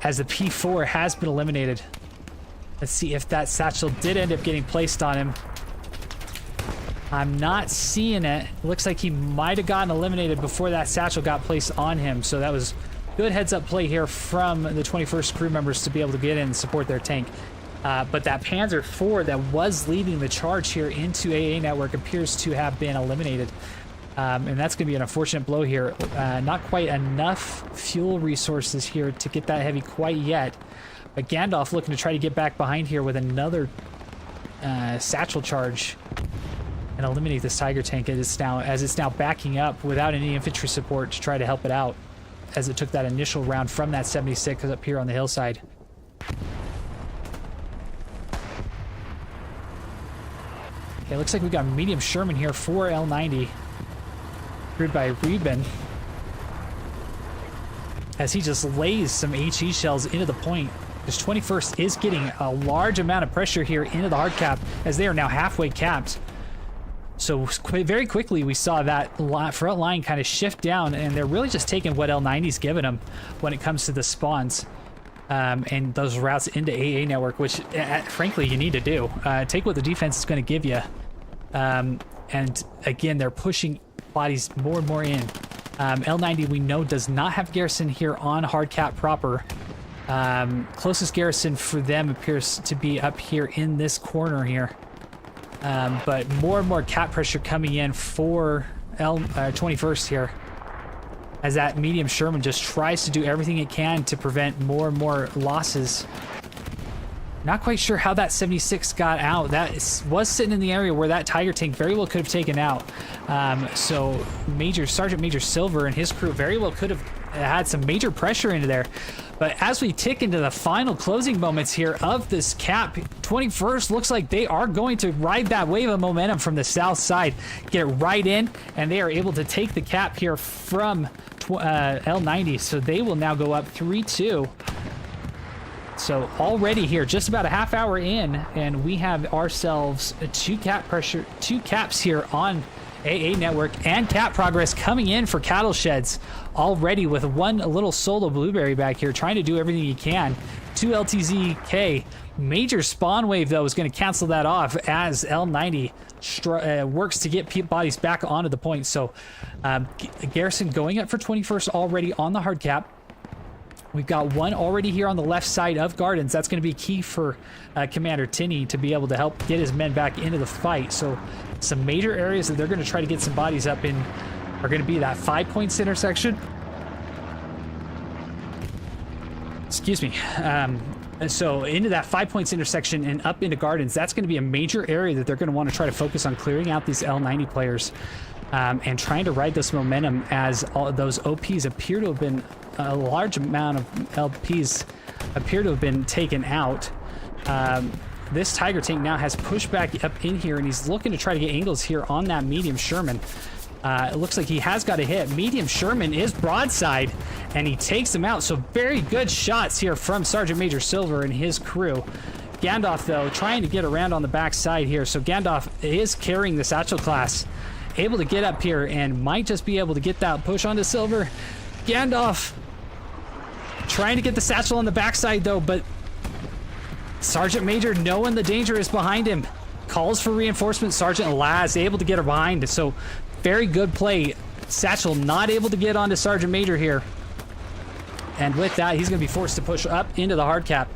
Speaker 1: as the P4 has been eliminated. Let's see if that satchel did end up getting placed on him. I'm not seeing it. Looks like he might have gotten eliminated before that satchel got placed on him, so that was good heads up play here from the 21st crew members to be able to get in and support their tank. But that Panzer IV that was leading the charge here into AA Network appears to have been eliminated. And that's going to be an unfortunate blow here. Not quite enough fuel resources here to get that heavy quite yet. But Gandalf looking to try to get back behind here with another satchel charge and eliminate this Tiger tank as it's now backing up without any infantry support to try to help it out, as it took that initial round from that 76 up here on the hillside. Okay, looks like we got medium Sherman here for L90, crewed by Reben, as he just lays some HE shells into the point. This 21st is getting a large amount of pressure here into the hard cap, as they are now halfway capped. So very quickly we saw that front line kind of shift down, and they're really just taking what L90's given them when it comes to the spawns. And those routes into AA Network, which frankly you need to do. Take what the defense is going to give you. And again, they're pushing bodies more and more in. L90 we know does not have garrison here on hard cap proper. Closest garrison for them appears to be up here in this corner here. But more and more cap pressure coming in for 21st here, as that medium Sherman just tries to do everything it can to prevent more and more losses. Not quite sure how that 76 got out. That was sitting in the area where that Tiger tank very well could have taken out. So Sergeant Major Silver and his crew very well could have had some major pressure into there. But as we tick into the final closing moments here of this cap, 21st looks like they are going to ride that wave of momentum from the south side, get it right in, and they are able to take the cap here from L90. So they will now go up 3-2. So already here, just about a half hour in, and we have ourselves two caps here on AA Network, and cap progress coming in for cattle sheds already, with one little solo blueberry back here trying to do everything he can. 2 LTZK. Major spawn wave though is going to cancel that off as L90 works to get bodies back onto the point. So garrison going up for 21st already on the hard cap. We've got one already here on the left side of Gardens. That's going to be key for Commander Tinney to be able to help get his men back into the fight. So some major areas that they're going to try to get some bodies up in are going to be that 5 Points intersection. Excuse me. So into that 5 Points intersection and up into Gardens, that's going to be a major area that they're going to want to try to focus on clearing out these L90 players and trying to ride this momentum, as all of those OPs appear to have been, a large amount of LPs appear to have been taken out. This Tiger tank now has pushed back up in here, and he's looking to try to get angles here on that medium Sherman. It looks like he has got a hit. Medium Sherman is broadside, and he takes him out. So very good shots here from Sergeant Major Silver and his crew. Gandalf, though, trying to get around on the back side here. So Gandalf is carrying the satchel class, able to get up here and might just be able to get that push onto Silver. Gandalf trying to get the satchel on the backside, though, but Sergeant Major, knowing the danger is behind him, calls for reinforcements. Sergeant Laz able to get her behind. So very good play. Satchel not able to get onto Sergeant Major here. And with that, he's going to be forced to push up into the hard cap.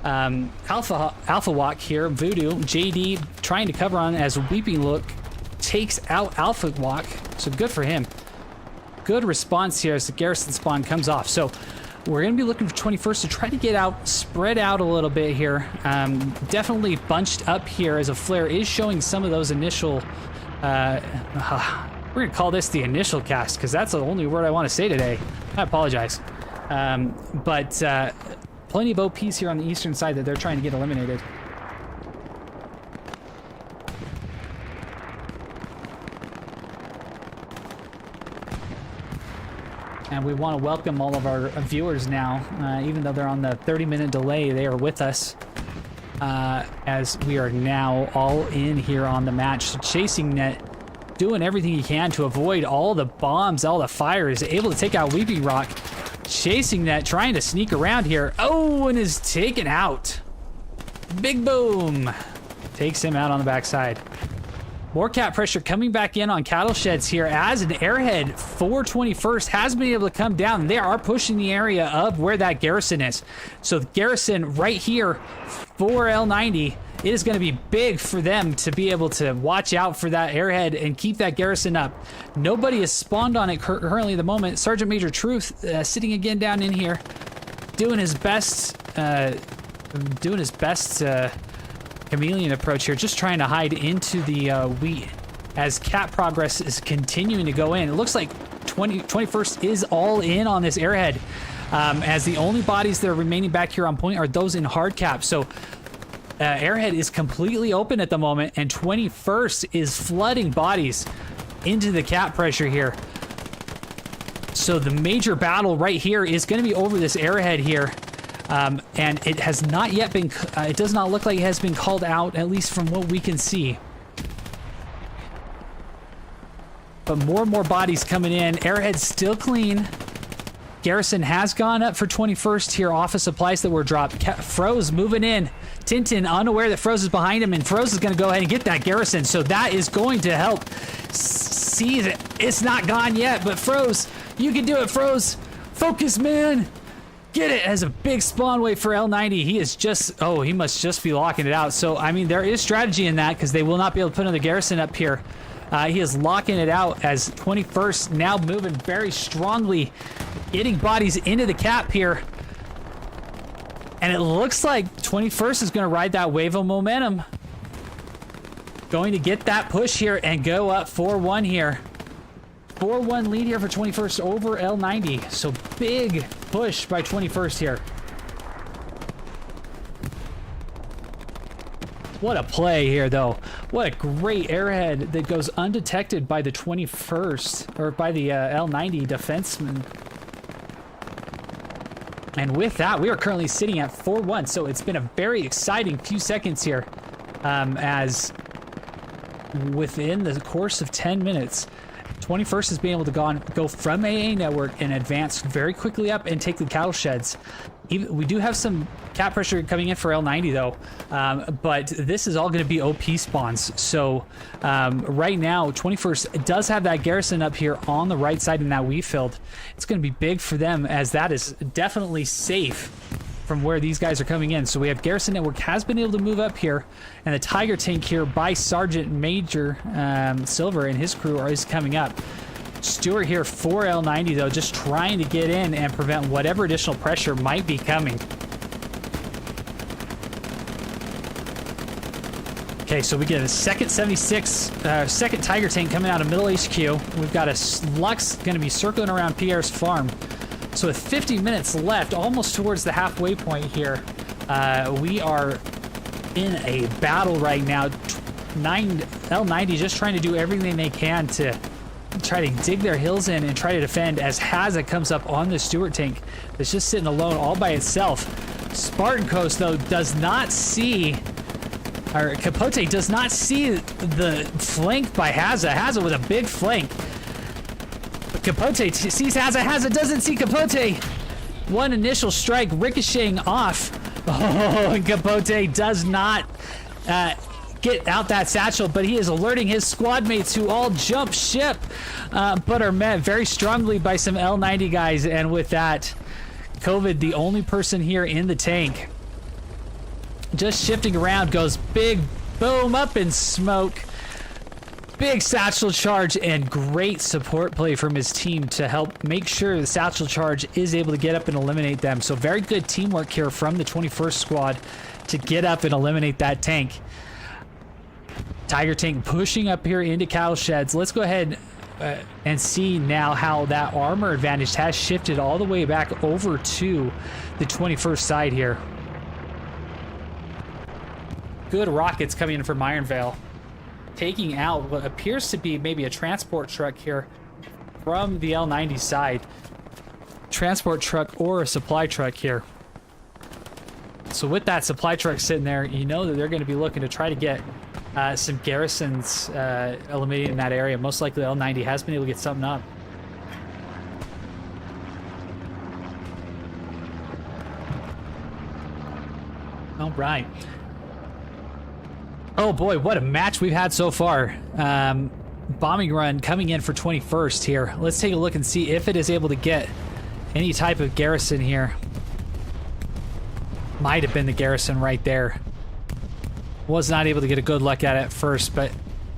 Speaker 1: Alpha Walk here, Voodoo, JD trying to cover on as Weeping Look takes out Alpha Walk. So good for him. Good response here as the garrison spawn comes off. So we're going to be looking for 21st to try to get out, spread out a little bit here. Definitely bunched up here as a flare is showing some of those initial... we're going to call this the initial cast, because that's the only word I want to say today. I apologize. But plenty of OPs here on the eastern side that they're trying to get eliminated. And we want to welcome all of our viewers now. Even though they're on the 30-minute delay, they are with us. As we are now all in here on the match. So Chasing Net doing everything he can to avoid all the bombs, all the fires, able to take out Weeping Rock. Chasing Net trying to sneak around here. Oh, and is taken out. Big boom. Takes him out on the backside. More cap pressure coming back in on cattle sheds here as an airhead for 21st has been able to come down. They are pushing the area of where that garrison is. So the garrison right here for L90, it is going to be big for them to be able to watch out for that airhead and keep that garrison up. Nobody has spawned on it currently at the moment. Sergeant Major Truth sitting again down in here, doing his best chameleon approach here, just trying to hide into the wheat as cap progress is continuing to go in. It looks like 21st is all in on this airhead, as the only bodies that are remaining back here on point are those in hard cap. So airhead is completely open at the moment, and 21st is flooding bodies into the cap pressure here. So the major battle right here is going to be over this airhead here. And it has not yet been, it does not look like it has been called out, at least from what we can see. But more and more bodies coming in. Airhead's still clean. Garrison has gone up for 21st here off of supplies that were dropped. Froze moving in. Tintin unaware that Froze is behind him, and Froze is going to go ahead and get that garrison. So that is going to help see that it's not gone yet. But Froze, you can do it, Froze. Focus, man. Get it as a big spawn wave for L90. He is just, oh, he must just be locking it out. So, I mean, there is strategy in that because they will not be able to put another garrison up here. He is locking it out as 21st now moving very strongly, getting bodies into the cap here. And it looks like 21st is going to ride that wave of momentum. Going to get that push here and go up 4-1 here. 4-1 lead here for 21st over L90. So big push by 21st here. What a play here, though. What a great airhead that goes undetected by the 21st, or by the L90 defenseman. And with that, we are currently sitting at 4-1. So it's been a very exciting few seconds here, as within the course of 10 minutes, 21st has been able to go from AA Network and advance very quickly up and take the cattle sheds. We do have some cap pressure coming in for L90 though, but this is all going to be OP spawns. So right now, 21st does have that garrison up here on the right side in that wheat field. It's going to be big for them, as that is definitely safe from where these guys are coming in. So we have Garrison Network has been able to move up here, and the Tiger tank here by Sergeant Major Silver and his crew is coming up. Stewart here for L90 though, just trying to get in and prevent whatever additional pressure might be coming. Okay, so we get a second 76, second Tiger tank coming out of middle HQ. We've got a Lux going to be circling around Pierre's farm. So with 50 minutes left, almost towards the halfway point here, we are in a battle right now. L90 just trying to do everything they can to try to dig their heels in and try to defend, as Hazza comes up on the Stewart tank that's just sitting alone all by itself. Spartan Coast, though, does not see, or Capote does not see the flank by Hazza. Hazza with a big flank. Capote sees Hazza. Hazza doesn't see Capote. One initial strike ricocheting off. Oh, and Capote does not get out that satchel, but he is alerting his squad mates who all jump ship, but are met very strongly by some L90 guys. And with that, COVID, the only person here in the tank, just shifting around, goes big boom up in smoke. Big satchel charge and great support play from his team to help make sure the satchel charge is able to get up and eliminate them. So very good teamwork here from the 21st squad to get up and eliminate that tank. Tiger tank pushing up here into cattle sheds. Let's go ahead and see now how that armor advantage has shifted all the way back over to the 21st side here. Good rockets coming in from Ironvale, taking out what appears to be maybe a transport truck here from the L90 side. transport truck or a supply truck here. So with that supply truck sitting there, you know that they're going to be looking to try to get some garrisons eliminated in that area. Most likely L90 has been able to get something up. All right. Oh boy, what a match we've had so far. Bombing run coming in for 21st here. Let's take a look and see if it is able to get any type of garrison here. Might have been the garrison right there. Was not able to get a good look at it first, but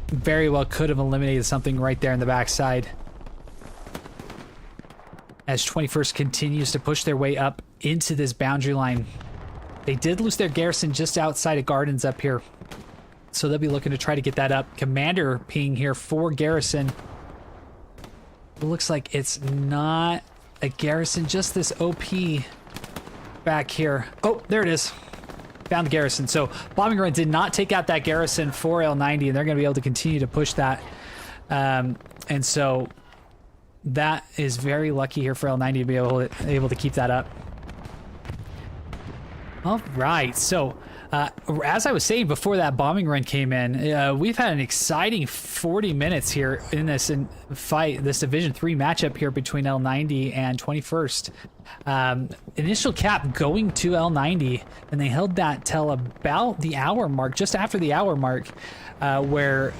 Speaker 1: very well could have eliminated something right there in the backside. As 21st continues to push their way up into this boundary line. They did lose their garrison just outside of Gardens up here. So they'll be looking to try to get that up. Commander ping here for garrison. It looks like it's not a garrison, just this OP back here. Oh, there it is. Found the garrison. So bombing run did not take out that garrison for L90, and they're going to be able to continue to push that. And so that is very lucky here for L90 to be able to keep that up. All right, so as I was saying before that bombing run came in, we've had an exciting 40 minutes here in this fight, this Division 3 matchup here between L90 and 21st. Initial cap going to L90, and they held that till about the hour mark, just after the hour mark, where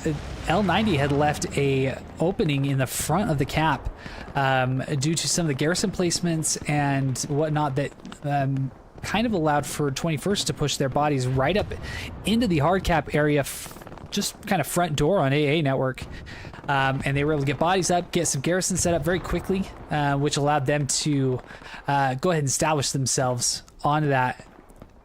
Speaker 1: L90 had left a opening in the front of the cap due to some of the garrison placements and whatnot that kind of allowed for 21st to push their bodies right up into the hard cap area, just kind of front door on AA Network. And they were able to get bodies up, get some garrison set up very quickly, which allowed them to go ahead and establish themselves onto that.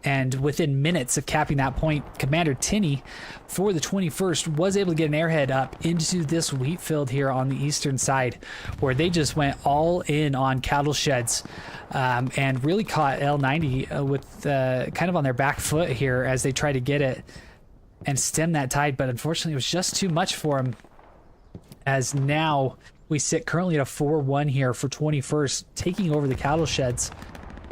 Speaker 1: And within minutes of capping that point, Commander Tinney for the 21st was able to get an airhead up into this wheat field here on the eastern side, where they just went all in on cattle sheds and really caught L90 with kind of on their back foot here as they tried to get it and stem that tide. But unfortunately, it was just too much for them, as now we sit currently at a 4-1 here for 21st, taking over the cattle sheds.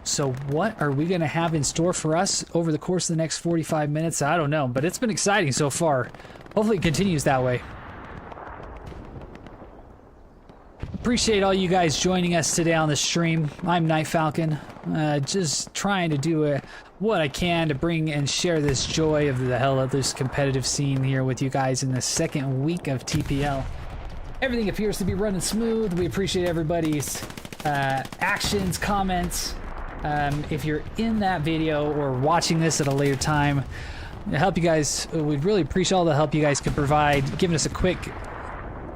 Speaker 1: So what are we going to have in store for us over the course of the next 45 minutes? I don't know, but it's been exciting so far. Hopefully it continues that way. Appreciate all you guys joining us today on the stream. I'm Night Falcon, just trying to do what I can to bring and share this joy of the Hell of this competitive scene here with you guys in the second week of TPL. Everything appears to be running smooth. We appreciate everybody's actions, comments. If you're in that video or watching this at a later time, to help you guys, we'd really appreciate all the help you guys could provide, giving us a quick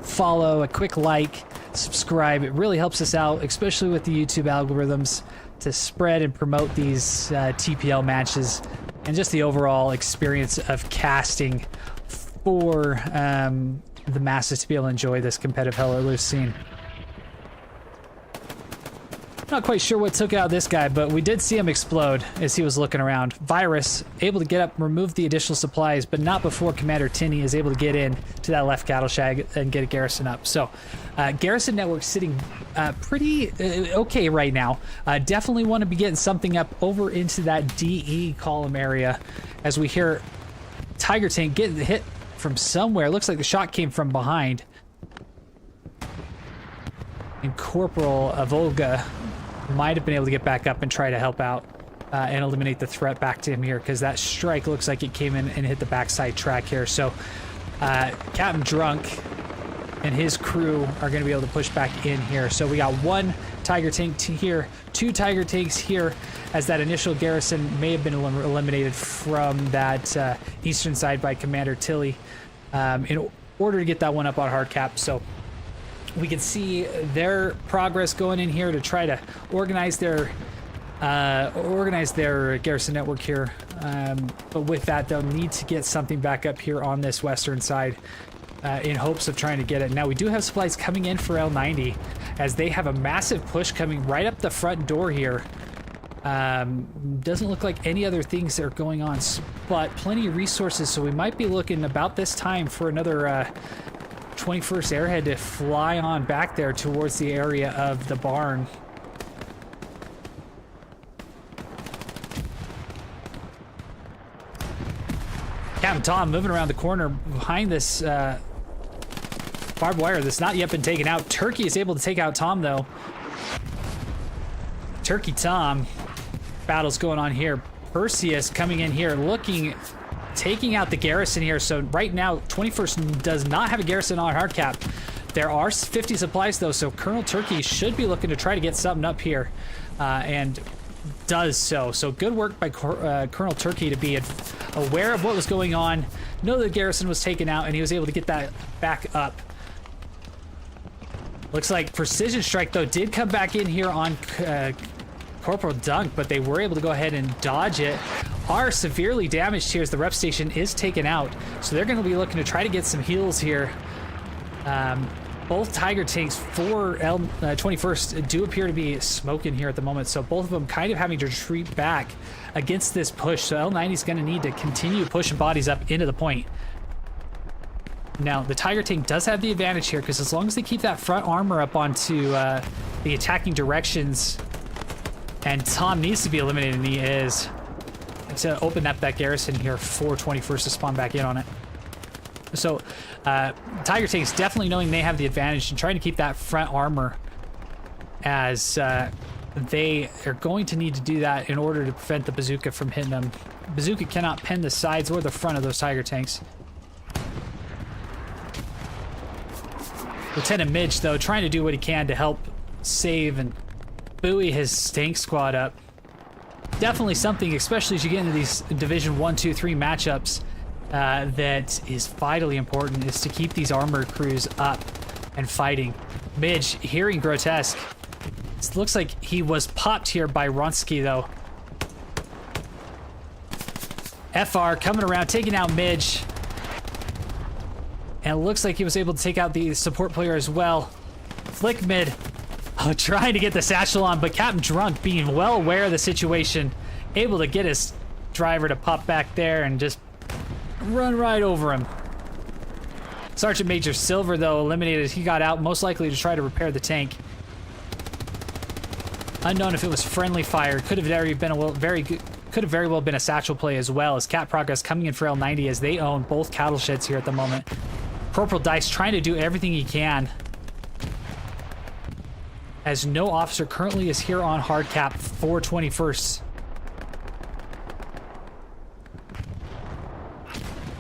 Speaker 1: follow, a quick like, subscribe. It really helps us out, especially with the YouTube algorithms, to spread and promote these TPL matches and just the overall experience of casting for the masses to be able to enjoy this competitive Hell or Loose scene. Not quite sure what took out this guy, but we did see him explode as he was looking around. Virus able to get up, remove the additional supplies, but not before Commander Tinney is able to get in to that left cattle shag and get a garrison up. So garrison network sitting pretty okay right now. Definitely want to be getting something up over into that DE column area as we hear Tiger Tank getting hit from somewhere. Looks like the shot came from behind. And Corporal Volga might have been able to get back up and try to help out and eliminate the threat back to him here, because that strike looks like it came in and hit the backside track here. So Captain Drunk and his crew are going to be able to push back in here. So we got one Tiger Tank here, two Tiger Tanks here, as that initial garrison may have been eliminated from that eastern side by Commander Tilly in order to get that one up on hard cap. So we can see their progress going in here to try to organize their garrison network here. But with that, they'll need to get something back up here on this western side in hopes of trying to get it. Now, we do have supplies coming in for L90 as they have a massive push coming right up the front door here. Doesn't look like any other things are going on, but plenty of resources. So we might be looking about this time for another 21st Airhead to fly on back there towards the area of the barn. from Tom, moving around the corner behind this barbed wire that's not yet been taken out. Turkey is able to take out Tom, though. Turkey Tom. Battle's going on here. Perseus coming in here, taking out the garrison here. So right now, 21st does not have a garrison on hard cap. There are 50 supplies, though, so Colonel Turkey should be looking to try to get something up here, and does so. So good work by Colonel Turkey to be aware of what was going on, know the garrison was taken out, and he was able to get that back up. Looks like Precision Strike, though, did come back in here on Corporal Dunk, but they were able to go ahead and dodge it. Are severely damaged here as the rep station is taken out, so they're going to be looking to try to get some heals here. Both Tiger tanks for L21st do appear to be smoking here at the moment, so both of them kind of having to retreat back against this push. So L90 is going to need to continue pushing bodies up into the point. Now, the Tiger tank does have the advantage here, because as long as they keep that front armor up onto the attacking directions, and Tom needs to be eliminated, and he is, to open up that garrison here for 21st to spawn back in on it. So, Tiger tanks definitely knowing they have the advantage and trying to keep that front armor, as they are going to need to do that in order to prevent the bazooka from hitting them. Bazooka cannot pin the sides or the front of those Tiger tanks. Lieutenant Midge, though, trying to do what he can to help save and buoy his tank squad up. Definitely something, especially as you get into these Division 1, 2, 3 matchups, that is vitally important, is to keep these armored crews up and fighting. Midge hearing Grotesque. It looks like he was popped here by Ronsky, though. FR coming around, taking out Midge. And it looks like he was able to take out the support player as well. Flick Mid, trying to get the satchel on, but Captain Drunk, being well aware of the situation, able to get his driver to pop back there and just run right over him. Sergeant Major Silver, though, eliminated. He got out, most likely to try to repair the tank. Unknown if it was friendly fire. Could have very well been a satchel play as well, as Cat Progress coming in for L90 as they own both cattle sheds here at the moment. Corporal Dice trying to do everything he can, as no officer currently is here on hard cap for 21st.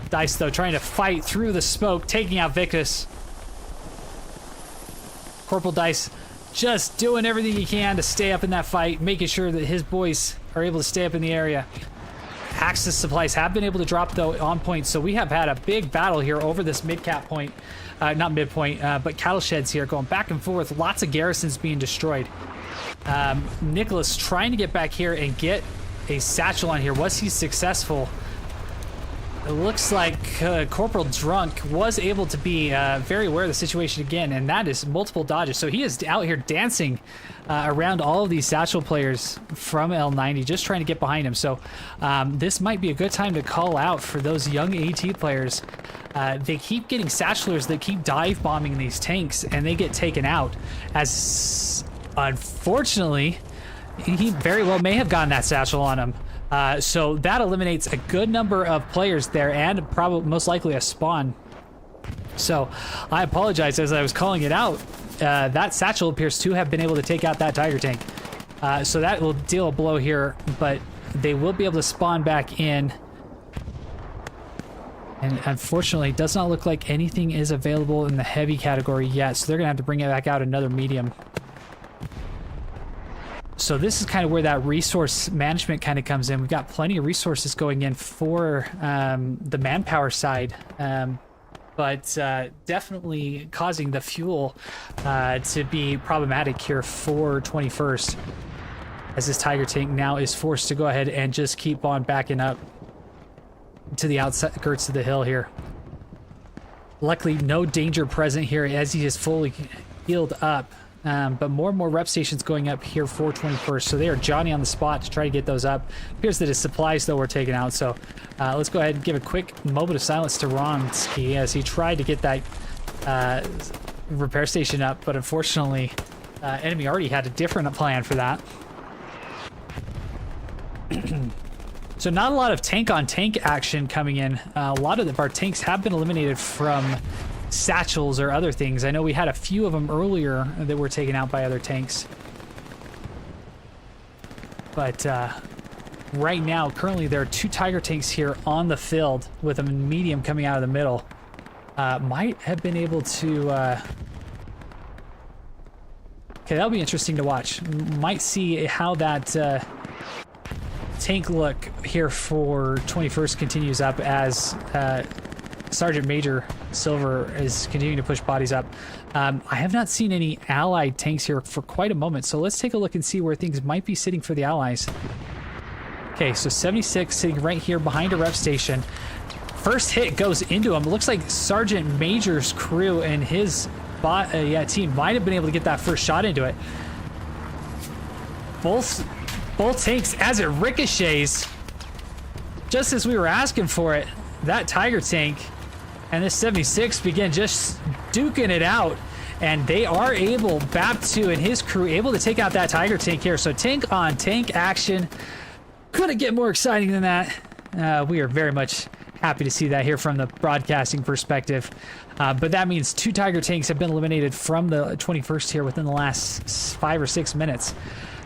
Speaker 1: Dice, though, trying to fight through the smoke, taking out Victus. Corporal Dice just doing everything he can to stay up in that fight, making sure that his boys are able to stay up in the area. Axis supplies have been able to drop, though, on point, so we have had a big battle here over this mid-cap point. Not midpoint, but cattle sheds here going back and forth. Lots of garrisons being destroyed. Nicholas trying to get back here and get a satchel on here. Was he successful? It looks like Corporal Drunk was able to be very aware of the situation again, and that is multiple dodges. So he is out here dancing around all of these satchel players from L90, just trying to get behind him. So this might be a good time to call out for those young AT players. They keep getting satchelers that keep dive bombing these tanks, and they get taken out. As unfortunately, he very well may have gotten that satchel on him. So that eliminates a good number of players there, and probably most likely a spawn. So I apologize as I was calling it out. That satchel appears to have been able to take out that Tiger tank. So that will deal a blow here, but they will be able to spawn back in. And unfortunately, it does not look like anything is available in the heavy category yet, so they're going to have to bring it back out another medium. So this is kind of where that resource management kind of comes in. We've got plenty of resources going in for the manpower side, but definitely causing the fuel to be problematic here for 21st, as this Tiger tank now is forced to go ahead and just keep on backing up to the outskirts of the hill here. Luckily, no danger present here as he is fully healed up. But more and more rep stations going up here for 21st, so they are Johnny on the spot to try to get those up. Appears that his supplies, though, were taken out, so let's go ahead and give a quick moment of silence to Ronsky as he tried to get that repair station up, but unfortunately, enemy already had a different plan for that. So not a lot of tank-on-tank action coming in. A lot of our tanks have been eliminated from satchels or other things. I know we had a few of them earlier that were taken out by other tanks. But right now, currently, there are 2 Tiger tanks here on the field with a medium coming out of the middle. Might have been able to... Okay, that'll be interesting to watch. Might see how that tank look here for 21st continues up as Sergeant Major Silver is continuing to push bodies up. I have not seen any Allied tanks here for quite a moment, so let's take a look and see where things might be sitting for the Allies. Okay, so 76 sitting right here behind a rep station. First hit goes into him. It looks like Sergeant Major's crew and his team might have been able to get that first shot into it. Both tanks, as it ricochets, just as we were asking for it, that Tiger tank and this 76 begin just duking it out, and they are able, Baptu and his crew, able to take out that Tiger tank here. So tank on tank action. Couldn't get more exciting than that. We are very much happy to see that here from the broadcasting perspective. But that means 2 Tiger tanks have been eliminated from the 21st here within the last 5 or 6 minutes.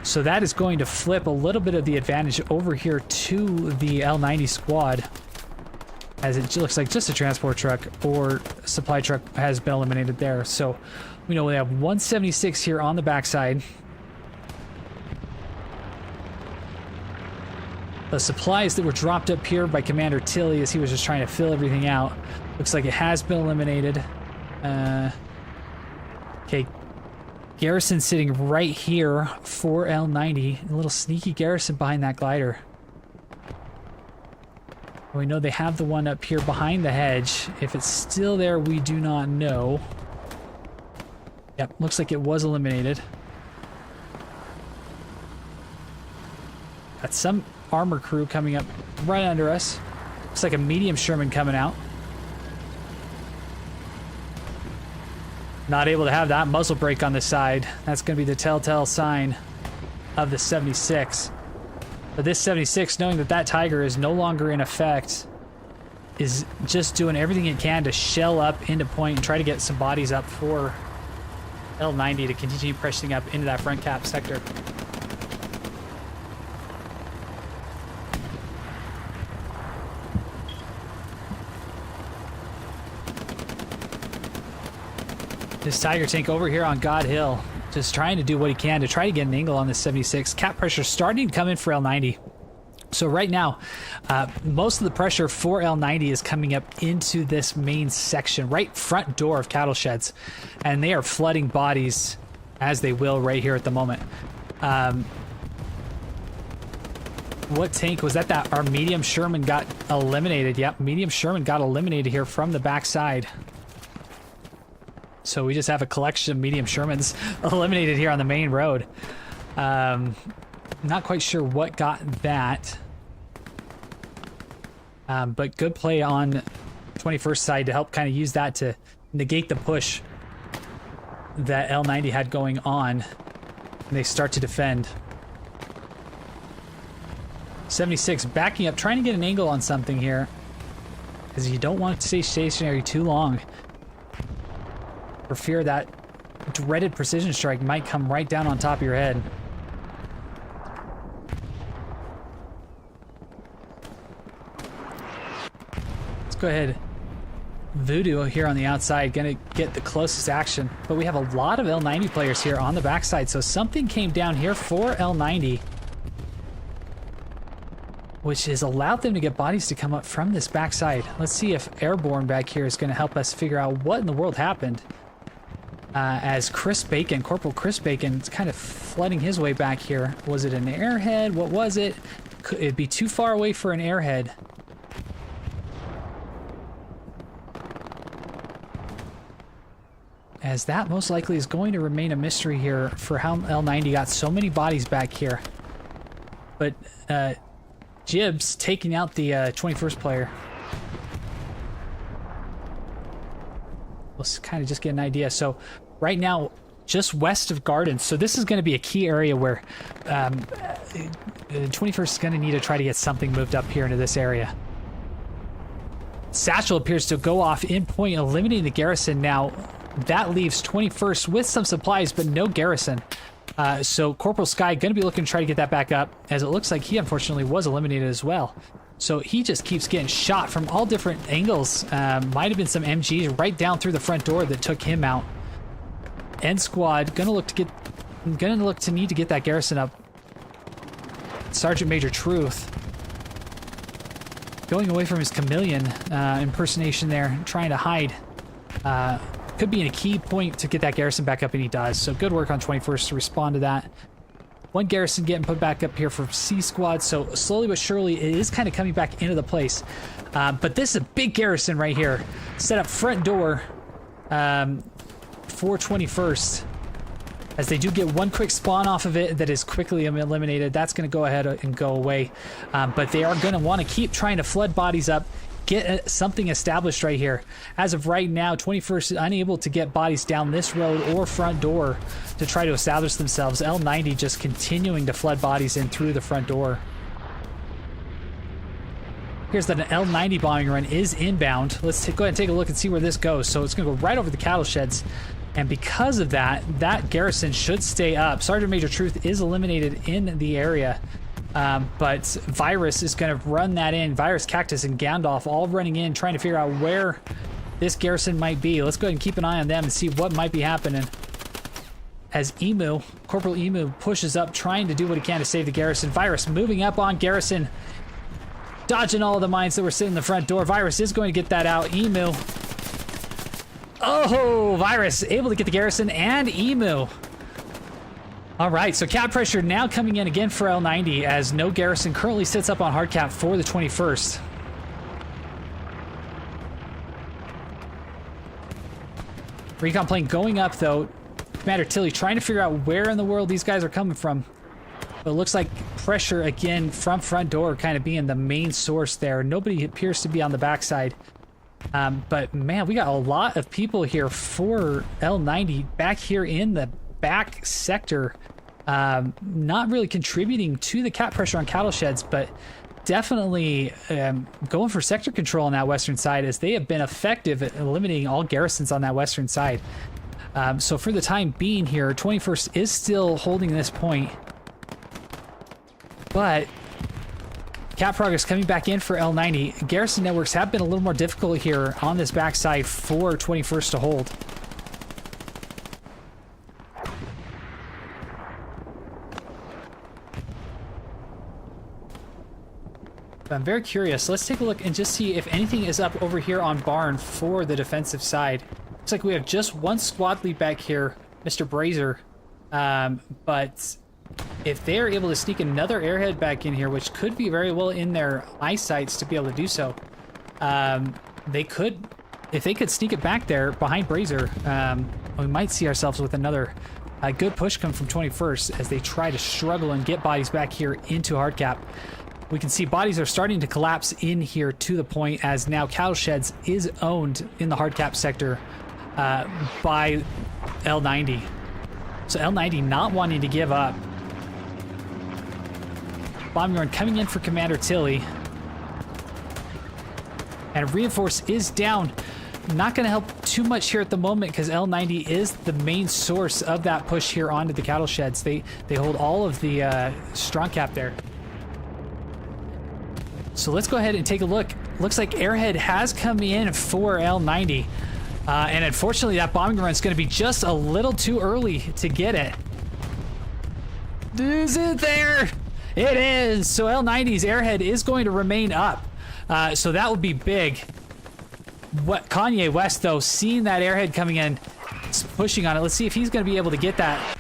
Speaker 1: So that is going to flip a little bit of the advantage over here to the L90 squad, as it looks like just a transport truck or supply truck has been eliminated there. So we know we have 176 here on the backside. The supplies that were dropped up here by Commander Tilly as he was just trying to fill everything out, looks like it has been eliminated. Okay, Garrison sitting right here for L90. A little sneaky Garrison behind that glider. We know they have the one up here behind the hedge. If it's still there, we do not know. Yep, looks like it was eliminated. Got some armor crew coming up right under us. Looks like a medium Sherman coming out. Not able to have that muzzle brake on the side. That's going to be the telltale sign of the 76. But this 76, knowing that that Tiger is no longer in effect, is just doing everything it can to shell up into point and try to get some bodies up for L90 to continue pressing up into that front cap sector. This Tiger tank over here on God Hill, just trying to do what he can to try to get an angle on this 76. Cap pressure starting to come in for L90. So right now, most of the pressure for L90 is coming up into this main section, right front door of cattle sheds. And they are flooding bodies as they will right here at the moment. What tank was that? Our medium Sherman got eliminated. Yep, medium Sherman got eliminated here from the backside. So we just have a collection of medium Shermans eliminated here on the main road. Not quite sure what got that. But good play on 21st side to help kind of use that to negate the push that L90 had going on. And they start to defend. 76 backing up, trying to get an angle on something here, because you don't want it to stay stationary too long, for fear that dreaded precision strike might come right down on top of your head. Let's go ahead. Voodoo here on the outside, gonna get the closest action, but we have a lot of L90 players here on the backside, so something came down here for L90, which has allowed them to get bodies to come up from this backside. Let's see if Airborne back here is going to help us figure out what in the world happened. As Chris Bacon, Corporal Chris Bacon, is kind of flooding his way back here. Was it an airhead? What was it? Could it be too far away for an airhead? As that most likely is going to remain a mystery here for how L90 got so many bodies back here. But Jibs taking out the 21st player. Let's kind of just get an idea. So right now,
Speaker 2: just west of Gardens. So this is going to be a key area where 21st is going to need to try to get something moved up here into this area. Satchel appears to go off in point, eliminating the garrison. Now, that leaves 21st with some supplies, but no garrison. So Corporal Sky going to be looking to try to get that back up, as it looks like he unfortunately was eliminated as well. So he just keeps getting shot from all different angles. Might have been some MGs right down through the front door that took him out. End squad gonna look to need to get that garrison up. Sergeant Major Truth going away from his chameleon impersonation there, trying to hide. Could be in a key point to get that garrison back up, and he does. So good work on 21st to respond to that. One garrison getting put back up here for C squad, so slowly but surely it is kind of coming back into the place. But this is a big garrison right here. Set up front door for 21st. As they do get one quick spawn off of it that is quickly eliminated. That's going to go ahead and go away. But they are going to want to keep trying to flood bodies up, get something established right here. As of right now, 21st is unable to get bodies down this road or front door to try to establish themselves. L90 just continuing to flood bodies in through the front door. Here's that an L90 bombing run is inbound. Let's go ahead and take a look and see where this goes. So it's going to go right over the cattle sheds. And because of that, that garrison should stay up. Sergeant Major Truth is eliminated in the area. But Virus is going to run that in. Virus, Cactus, and Gandalf all running in, trying to figure out where this garrison might be. Let's go ahead and keep an eye on them and see what might be happening. As Emu, Corporal Emu, pushes up, trying to do what he can to save the garrison. Virus moving up on garrison, dodging all of the mines that were sitting in the front door. Virus is going to get that out. Emu. Oh, Virus able to get the garrison and Emu. All right, so cap pressure now coming in again for L90 as no garrison currently sits up on hard cap for the 21st. Recon plane going up though. Commander Tilly trying to figure out where in the world these guys are coming from. But it looks like pressure again from front door kind of being the main source there. Nobody appears to be on the backside. But man, we got a lot of people here for L90 back here in the back sector. Not really contributing to the cap pressure on cattle sheds, but definitely going for sector control on that western side, as they have been effective at eliminating all garrisons on that western side. So for the time being here, 21st is still holding this point. But cap progress coming back in for L90. Garrison networks have been a little more difficult here on this backside for 21st to hold. I'm very curious. Let's take a look and just see if anything is up over here on barn for the defensive side. Looks like we have just one squad lead back here, Mr. Brazier. But if they're able to sneak another airhead back in here, which could be very well in their eyesights to be able to do so, they could, if they could sneak it back there behind Brazier, we might see ourselves with another good push come from 21st as they try to struggle and get bodies back here into hard cap. We can see bodies are starting to collapse in here to the point as now cattle sheds is owned in the hard cap sector by L90. So L90 not wanting to give up. Bombing run coming in for Commander Tilly. And Reinforce is down. Not going to help too much here at the moment because L90 is the main source of that push here onto the cattle sheds. They hold all of the strong cap there. So let's go ahead and take a look. Looks like Airhead has come in for L90. And unfortunately, that bombing run is going to be just a little too early to get it. Is it there? It is. So L90's Airhead is going to remain up. So that would be big. What Kanye West, though, seeing that Airhead coming in, pushing on it. Let's see if he's going to be able to get that.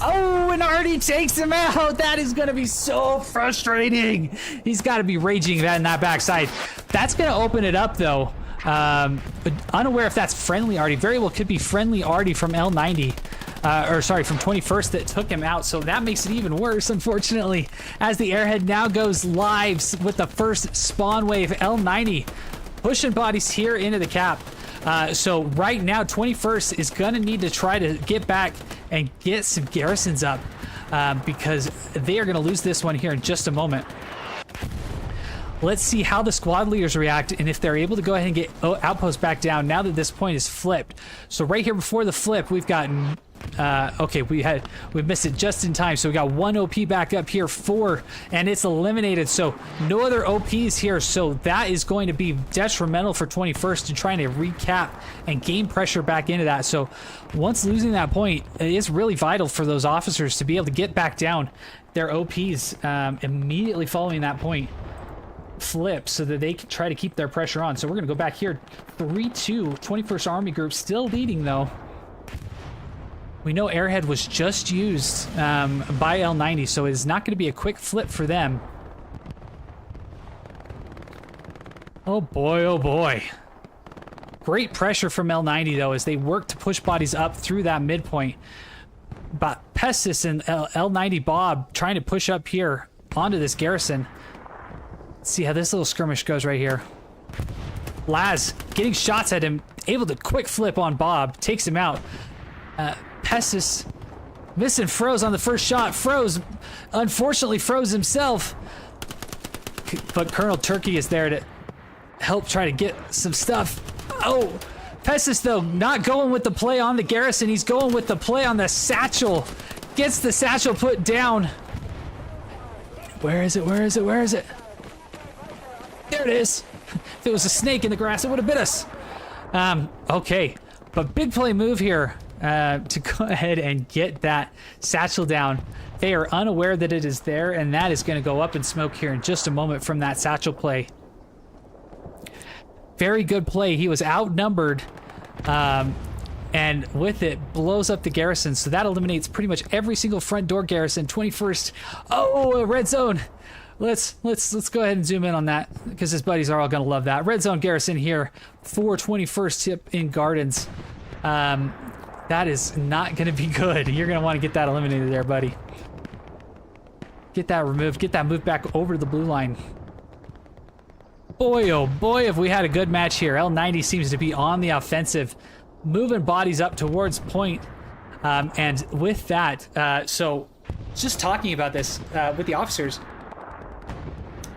Speaker 2: Oh, and already takes him out. That is going to be so frustrating. He's got to be raging that in that backside. That's going to open it up, though. But unaware if that's friendly Artie. Very well could be friendly Artie from L90. Or sorry, from 21st that took him out. So that makes it even worse, unfortunately, as the Airhead now goes live with the first spawn wave. L90 pushing bodies here into the cap. So right now, 21st is going to need to try to get back and get some garrisons up because they are going to lose this one here in just a moment. Let's see how the squad leaders react and if they're able to go ahead and get outposts back down now that this point is flipped. So right here before the flip, we've gotten... okay, we missed it just in time, so we got 1 OP back up here, 4, and it's eliminated, so no other OPs here, so that is going to be detrimental for 21st in trying to recap and gain pressure back into that. So once losing that point, it is really vital for those officers to be able to get back down their OPs immediately following that point flip so that they can try to keep their pressure on. So we're going to go back here, 3-2, 21st Army Group still leading though. We know Airhead was just used by L90, so it's not going to be a quick flip for them. Oh boy, oh boy. Great pressure from L90, though, as they work to push bodies up through that midpoint. But Pestis and L90 Bob trying to push up here onto this garrison. Let's see how this little skirmish goes right here. Laz getting shots at him, able to quick flip on Bob, takes him out. Pestis missing Froze on the first shot. Froze unfortunately froze himself, but Colonel Turkey is there to help try to get some stuff. Oh, Pestis though not going with the play on the garrison. He's going with the play on the satchel. Gets the satchel put down. Where is it? Where is it? Where is it? There it is. If it was a snake in the grass, it would have bit us. Okay, but big play move here. To go ahead and get that satchel down. They are unaware that it is there, and that is going to go up in smoke here in just a moment from that satchel play. Very good play. He was outnumbered, and with it, blows up the garrison. So that eliminates pretty much every single front door garrison. 21st. Oh, a red zone. Let's go ahead and zoom in on that because his buddies are all going to love that. Red zone garrison here for 21st tip in Gardens. That is not going to be good. You're going to want to get that eliminated there, buddy. Get that removed. Get that moved back over to the blue line. Boy, oh boy, have we had a good match here. L90 seems to be on the offensive, moving bodies up towards point. And with that, so just talking about this with the officers,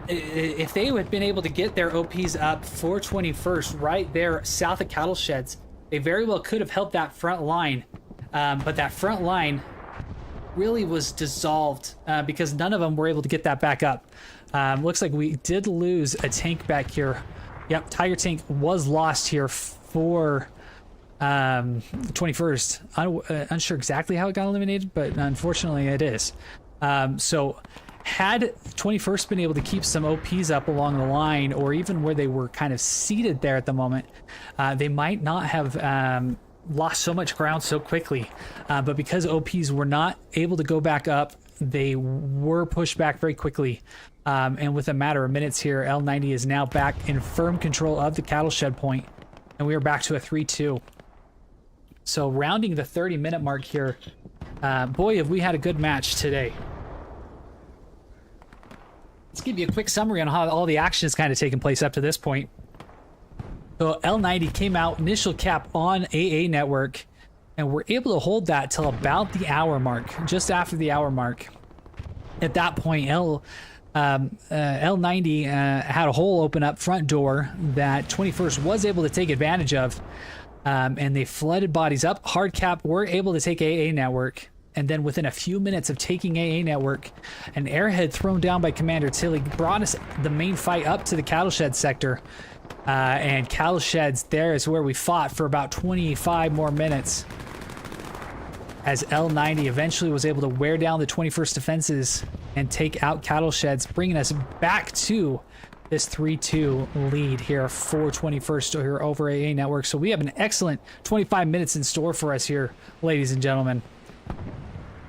Speaker 2: if they had been able to get their OPs up for 21st right there south of cattle sheds, they very well could have helped that front line, but that front line really was dissolved because none of them were able to get that back up. Looks like we did lose a tank back here. Yep, Tiger tank was lost here for 21st. Unsure exactly how it got eliminated, but unfortunately it is. So had 21st been able to keep some OPs up along the line, or even where they were kind of seated there at the moment, they might not have lost so much ground so quickly. But because OPs were not able to go back up, they were pushed back very quickly. And with a matter of minutes here, L90 is now back in firm control of the cattle shed point, and we are back to a 3-2. So rounding the 30-minute mark here, boy, have we had a good match today. Let's give you a quick summary on how all the action has kind of taken place up to this point. So L90 came out, initial cap on AA Network, and we're able to hold that till about the hour mark, just after the hour mark. At that point, L90 had a hole open up front door that 21st was able to take advantage of, and they flooded bodies up. Hard cap were able to take AA Network. And then within a few minutes of taking AA Network, an airhead thrown down by Commander Tilly brought us the main fight up to the cattle shed sector. And cattle sheds, there is where we fought for about 25 more minutes. As L90 eventually was able to wear down the 21st defenses and take out cattle sheds, bringing us back to this 3-2 lead here for 21st here over AA Network. So we have an excellent 25 minutes in store for us here, ladies and gentlemen.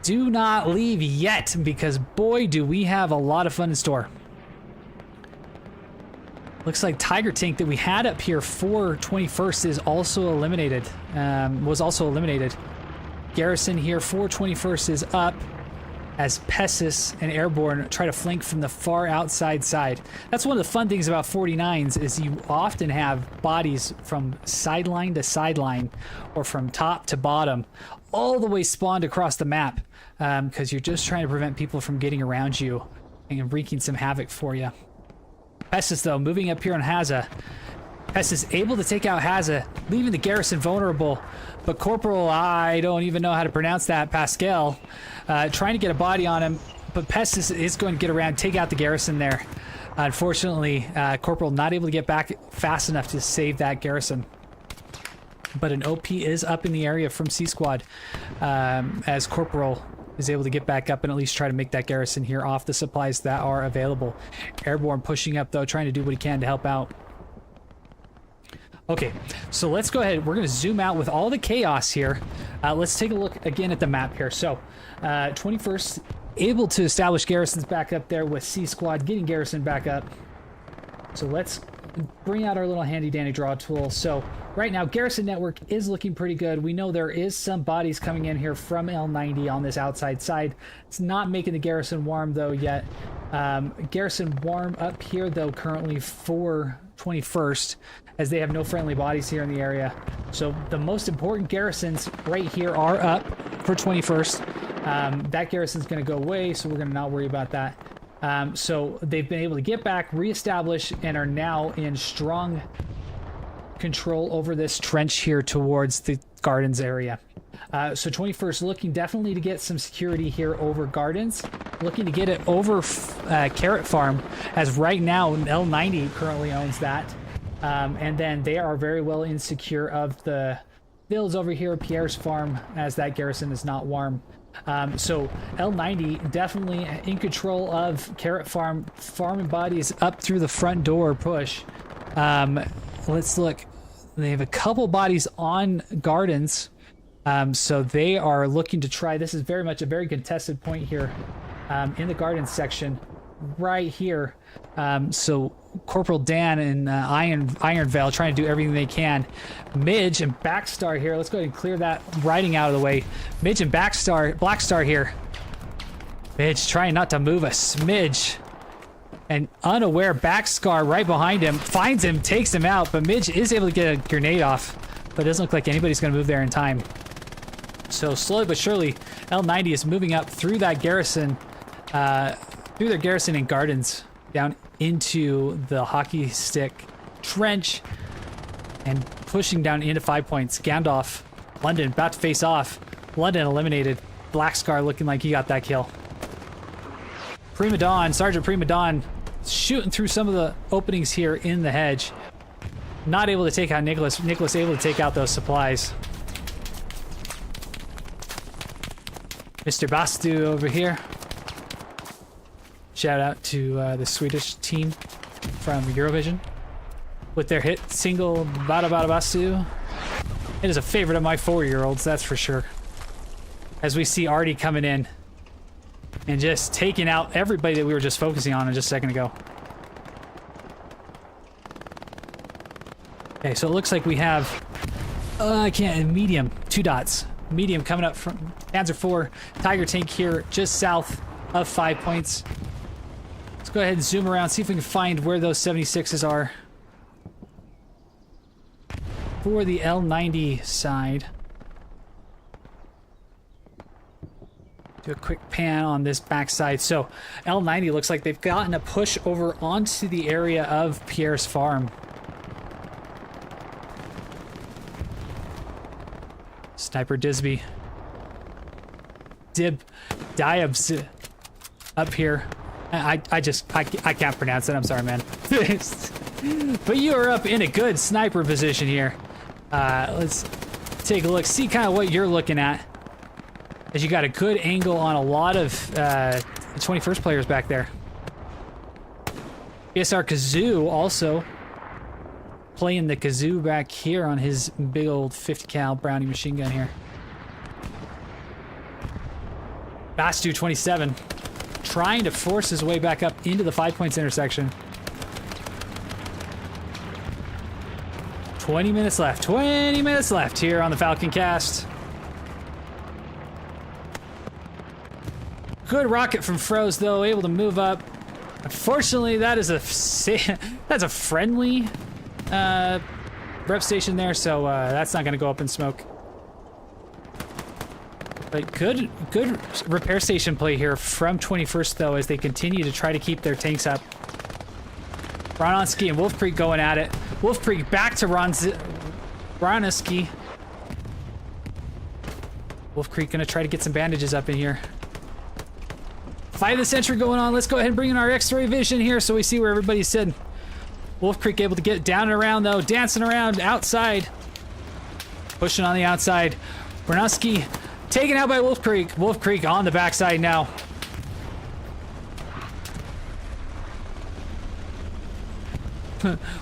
Speaker 2: Do not leave yet, because boy, do we have a lot of fun in store. Looks like Tiger Tank that we had up here for 21st is also eliminated. Was also eliminated. Garrison here for 21st is up. as Pessis and Airborne try to flank from the far outside side. That's one of the fun things about 49s is you often have bodies from sideline to sideline or from top to bottom all the way spawned across the map because you're just trying to prevent people from getting around you and wreaking some havoc for you. Pessis, though, moving up here on Haza. Pessis able to take out Haza, leaving the garrison vulnerable. But Corporal, I don't even know how to pronounce that, Pascal, trying to get a body on him. But Pestis is going to get around, take out the garrison there. Unfortunately, Corporal not able to get back fast enough to save that garrison. But an OP is up in the area from C-Squad as Corporal is able to get back up and at least try to make that garrison here off the supplies that are available. Airborne pushing up, though, trying to do what he can to help out. Okay, so let's go ahead. We're going to zoom out with all the chaos here. Let's take a look again at the map here. So, 21st, able to establish garrisons back up there with C-Squad, getting garrison back up. So let's bring out our little handy-dandy draw tool. So right now, garrison network is looking pretty good. We know there is some bodies coming in here from L90 on this outside side. It's not making the garrison warm, though, yet. Garrison warm up here, though, currently for 21st. As they have no friendly bodies here in the area. So the most important garrisons right here are up for 21st. That garrison's going to go away, so we're going to not worry about that. So they've been able to get back, reestablish, and are now in strong control over this trench here towards the gardens area. So 21st looking definitely to get some security here over gardens, looking to get it over Carrot Farm, as right now L90 currently owns that. And then they are very well insecure of the fields over here, Pierre's farm, as that garrison is not warm. So L90 definitely in control of Carrot Farm, farming bodies up through the front door push. Let's look. They have a couple bodies on gardens. So they are looking to try. This is very much a very contested point here in the garden section right here. So Corporal Dan and Ironvale trying to do everything they can. Midge and Backstar here. Let's go ahead and clear that writing out of the way. Midge and Blackstar here. Midge trying not to move a smidge. And unaware Backscar right behind him. Finds him, takes him out. But Midge is able to get a grenade off. But it doesn't look like anybody's going to move there in time. So slowly but surely, L90 is moving up through that garrison. Through their garrison and gardens. Down into the hockey stick trench and pushing down into 5 points. Gandalf, London about to face off. London eliminated. Black Scar looking like he got that kill. Prima Dawn, Sergeant Prima Dawn shooting through some of the openings here in the hedge. Not able to take out Nicholas. Nicholas able to take out those supplies. Mr. Bastu over here. Shout out to the Swedish team from Eurovision with their hit single Bada Bada Bastu. It is a favorite of my 4-year-olds, that's for sure. As we see Artie coming in and just taking out everybody that we were just focusing on just a second ago. Okay, so it looks like we have medium, 2 dots. Medium coming up from Panzer IV, Tiger tank here just south of 5 points. Let's go ahead and zoom around, see if we can find where those 76s are. For the L90 side. Do a quick pan on this backside. So L90 looks like they've gotten a push over onto the area of Pierre's farm. Sniper Disby. Diabs up here. I can't pronounce it. I'm sorry, man. But you are up in a good sniper position here. Let's take a look. See kind of what you're looking at. As you got a good angle on a lot of 21st players back there. PSR Kazoo also playing the kazoo back here on his big old 50 cal Brownie machine gun here. Bastu 27 trying to force his way back up into the 5 points intersection. 20 minutes left. 20 minutes left here on the Falcon Cast. Good rocket from Froze, though, able to move up. Unfortunately, that is that's a friendly rep station there, so that's not going to go up in smoke. But good repair station play here from 21st, though, as they continue to try to keep their tanks up. Ronowski and Wolf Creek going at it. Wolf Creek back to Ronowski. Wolf Creek gonna try to get some bandages up in here. Fight of the century going on. Let's go ahead and bring in our X-ray vision here so we see where everybody's sitting. Wolf Creek able to get down and around, though, dancing around outside. Pushing on the outside. Ronowski taken out by Wolf Creek. Wolf Creek on the backside now.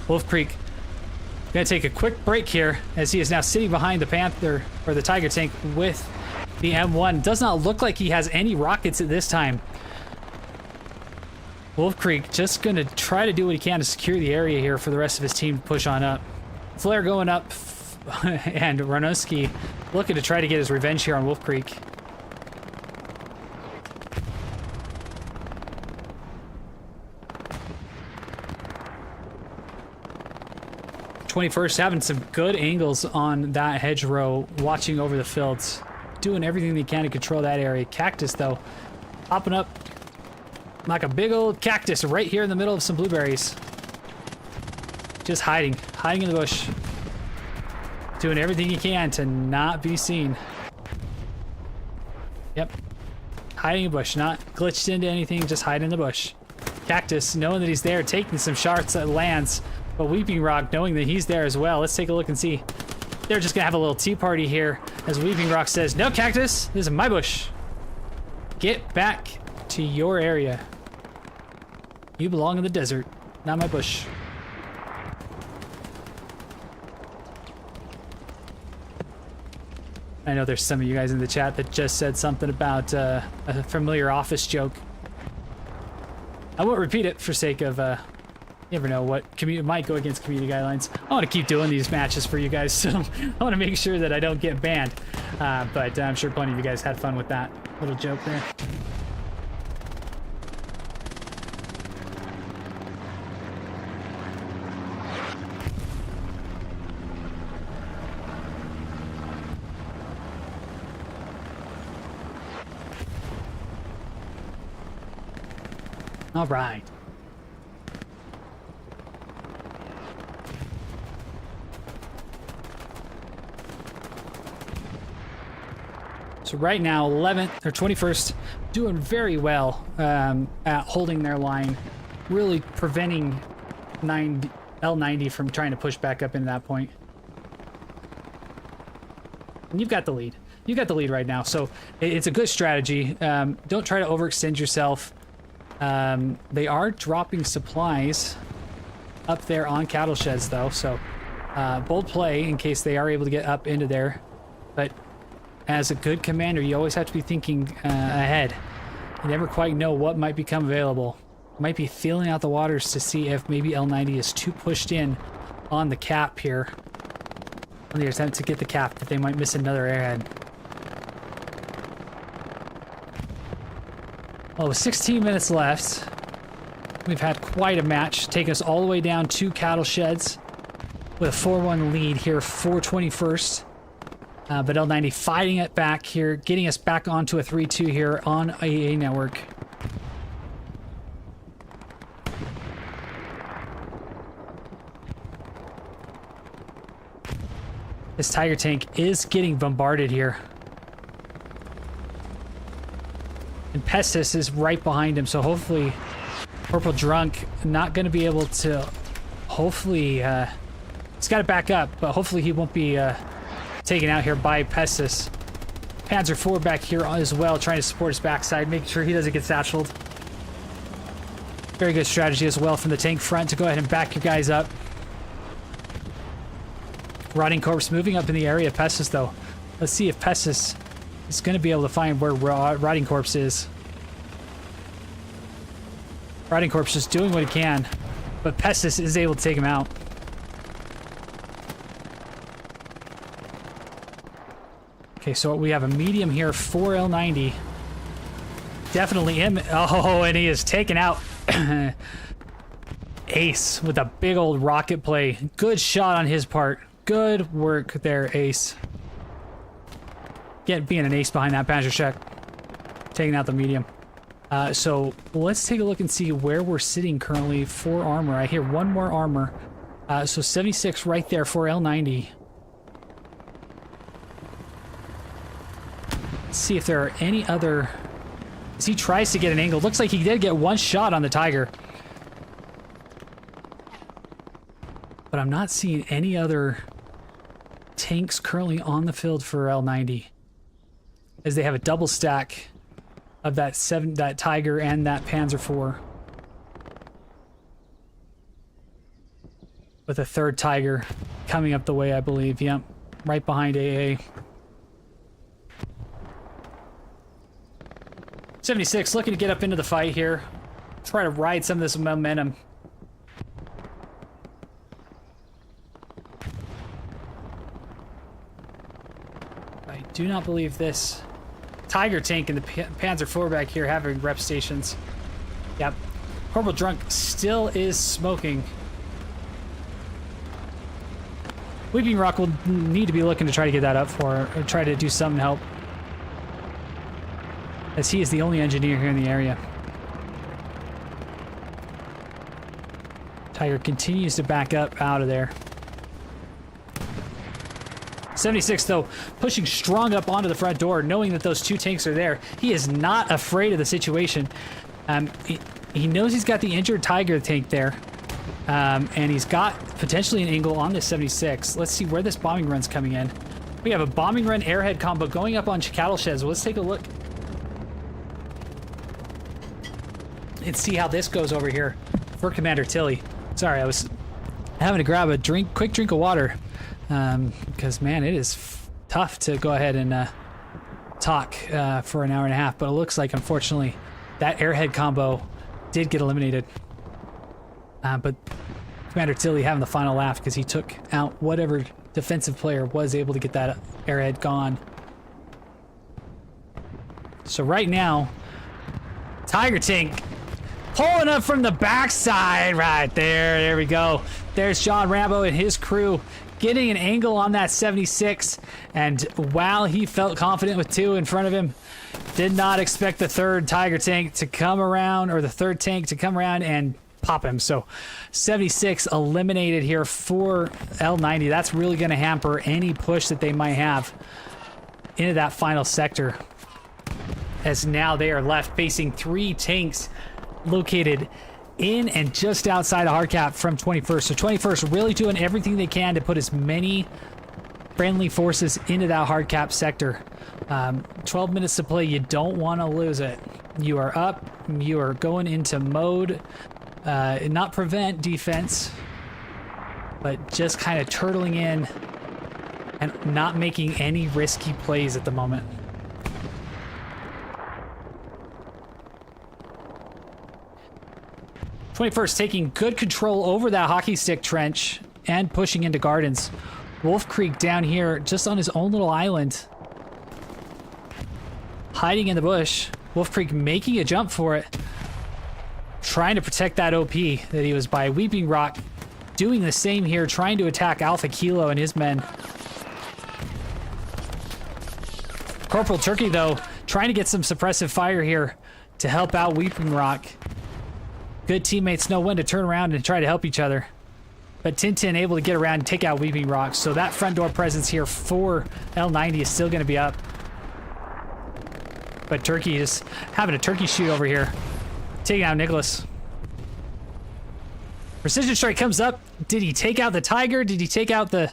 Speaker 2: Wolf Creek gonna take a quick break here as he is now sitting behind the Panther or the Tiger tank with the M1. Does not look like he has any rockets at this time. Wolf Creek just gonna try to do what he can to secure the area here for the rest of his team to push on up. Flare going up and Ronowski looking to try to get his revenge here on Wolf Creek. 21st having some good angles on that hedgerow, watching over the fields, doing everything they can to control that area. Cactus, though, popping up like a big old cactus right here in the middle of some blueberries. Just hiding in the bush. Doing everything he can to not be seen. Yep. Hiding in the bush, not glitched into anything, just hiding in the bush. Cactus, knowing that he's there, taking some shots at lands. But Weeping Rock, knowing that he's there as well. Let's take a look and see. They're just gonna have a little tea party here as Weeping Rock says, "No, Cactus, this is my bush. Get back to your area. You belong in the desert, not my bush." I know there's some of you guys in the chat that just said something about a familiar Office joke. I won't repeat it for sake of, you never know what might go against community guidelines. I want to keep doing these matches for you guys, so I want to make sure that I don't get banned. But I'm sure plenty of you guys had fun with that little joke there. All right. So right now, 11th or 21st, doing very well at holding their line, really preventing L90 from trying to push back up into that point. And you've got the lead. You've got the lead right now, so it's a good strategy. Don't try to overextend yourself. They are dropping supplies up there on cattle sheds, though, so bold play in case they are able to get up into there. But as a good commander, you always have to be thinking ahead. You never quite know what might become available. Might be feeling out the waters to see if maybe L90 is too pushed in on the cap here. On the attempt to get the cap, that they might miss another airhead. Well, with 16 minutes left, we've had quite a match, taking us all the way down to cattle sheds with a 4-1 lead here for 21st. But L90 fighting it back here, getting us back onto a 3-2 here on AA Network. This Tiger tank is getting bombarded here. And Pestis is right behind him, so hopefully Corporal Drunk not going to be able to, hopefully, he's got to back up, but hopefully he won't be taken out here by Pestis. Panzer IV back here as well, trying to support his backside, making sure he doesn't get satcheled. Very good strategy as well from the tank front to go ahead and back your guys up. Rotting Corpse moving up in the area of Pestis, though. Let's see if Pestis is going to be able to find where Rotting Corpse is. Rotting Corpse just doing what he can, but Pestis is able to take him out. Okay, so we have a medium here for L90. definitely him. Oh, and he is taken out. Ace with a big old rocket play. Good shot on his part. Good work there, Ace. Being an ace behind that Panzerschreck. Taking out the medium. So let's take a look and see where we're sitting currently for armor. I hear one more armor. So 76 right there for L90. Let's see if there are any other... As he tries to get an angle. Looks like he did get one shot on the Tiger. But I'm not seeing any other tanks currently on the field for L90. As they have a double stack of that Tiger and that Panzer IV. With a third Tiger coming up the way, I believe. Yep, right behind AA. 76 looking to get up into the fight here. Try to ride some of this momentum. I do not believe this Tiger tank and the Panzer IV back here having rep stations. Yep. Corporal Drunk still is smoking. Weeping Rock will need to be looking to try to get that up for, or try to do something to help. As he is the only engineer here in the area. Tiger continues to back up out of there. 76, though, pushing strong up onto the front door, knowing that those two tanks are there. He is not afraid of the situation. He knows he's got the injured Tiger tank there. And he's got potentially an angle on this 76. Let's see where this bombing run's coming in. We have a bombing run airhead combo going up on cattle sheds. Well, let's take a look and see how this goes over here for Commander Tilly. Sorry, I was having to grab a quick drink of water. Because, man, it is tough to go ahead and talk for an hour and a half. But it looks like, unfortunately, that airhead combo did get eliminated. But Commander Tilly having the final laugh because he took out whatever defensive player was able to get that airhead gone. So right now, Tiger tank pulling up from the backside right there. There we go. There's John Rambo and his crew getting an angle on that 76. And while he felt confident with two in front of him, did not expect the third Tiger tank to come around, or the third tank to come around and pop him. So 76 eliminated here for L90. That's really going to hamper any push that they might have into that final sector, as now they are left facing three tanks located in and just outside of hardcap from 21st. So 21st really doing everything they can to put as many friendly forces into that hardcap sector. 12 minutes to play. You don't want to lose it. You are up. You are going into mode, not prevent defense, but just kind of turtling in and not making any risky plays at the moment. '21st taking good control over that hockey stick trench and pushing into gardens. Wolf Creek down here just on his own little island, hiding in the bush. Wolf Creek making a jump for it, trying to protect that OP that he was by. Weeping Rock doing the same here, trying to attack Alpha Kilo and his men. Corporal Turkey, though, trying to get some suppressive fire here to help out Weeping Rock. Good teammates know when to turn around and try to help each other. But Tintin able to get around and take out Weeping Rock. So that front door presence here for L90 is still going to be up. But Turkey is having a turkey shoot over here, taking out Nicholas. Precision strike comes up. Did he take out the Tiger? Did he take out the...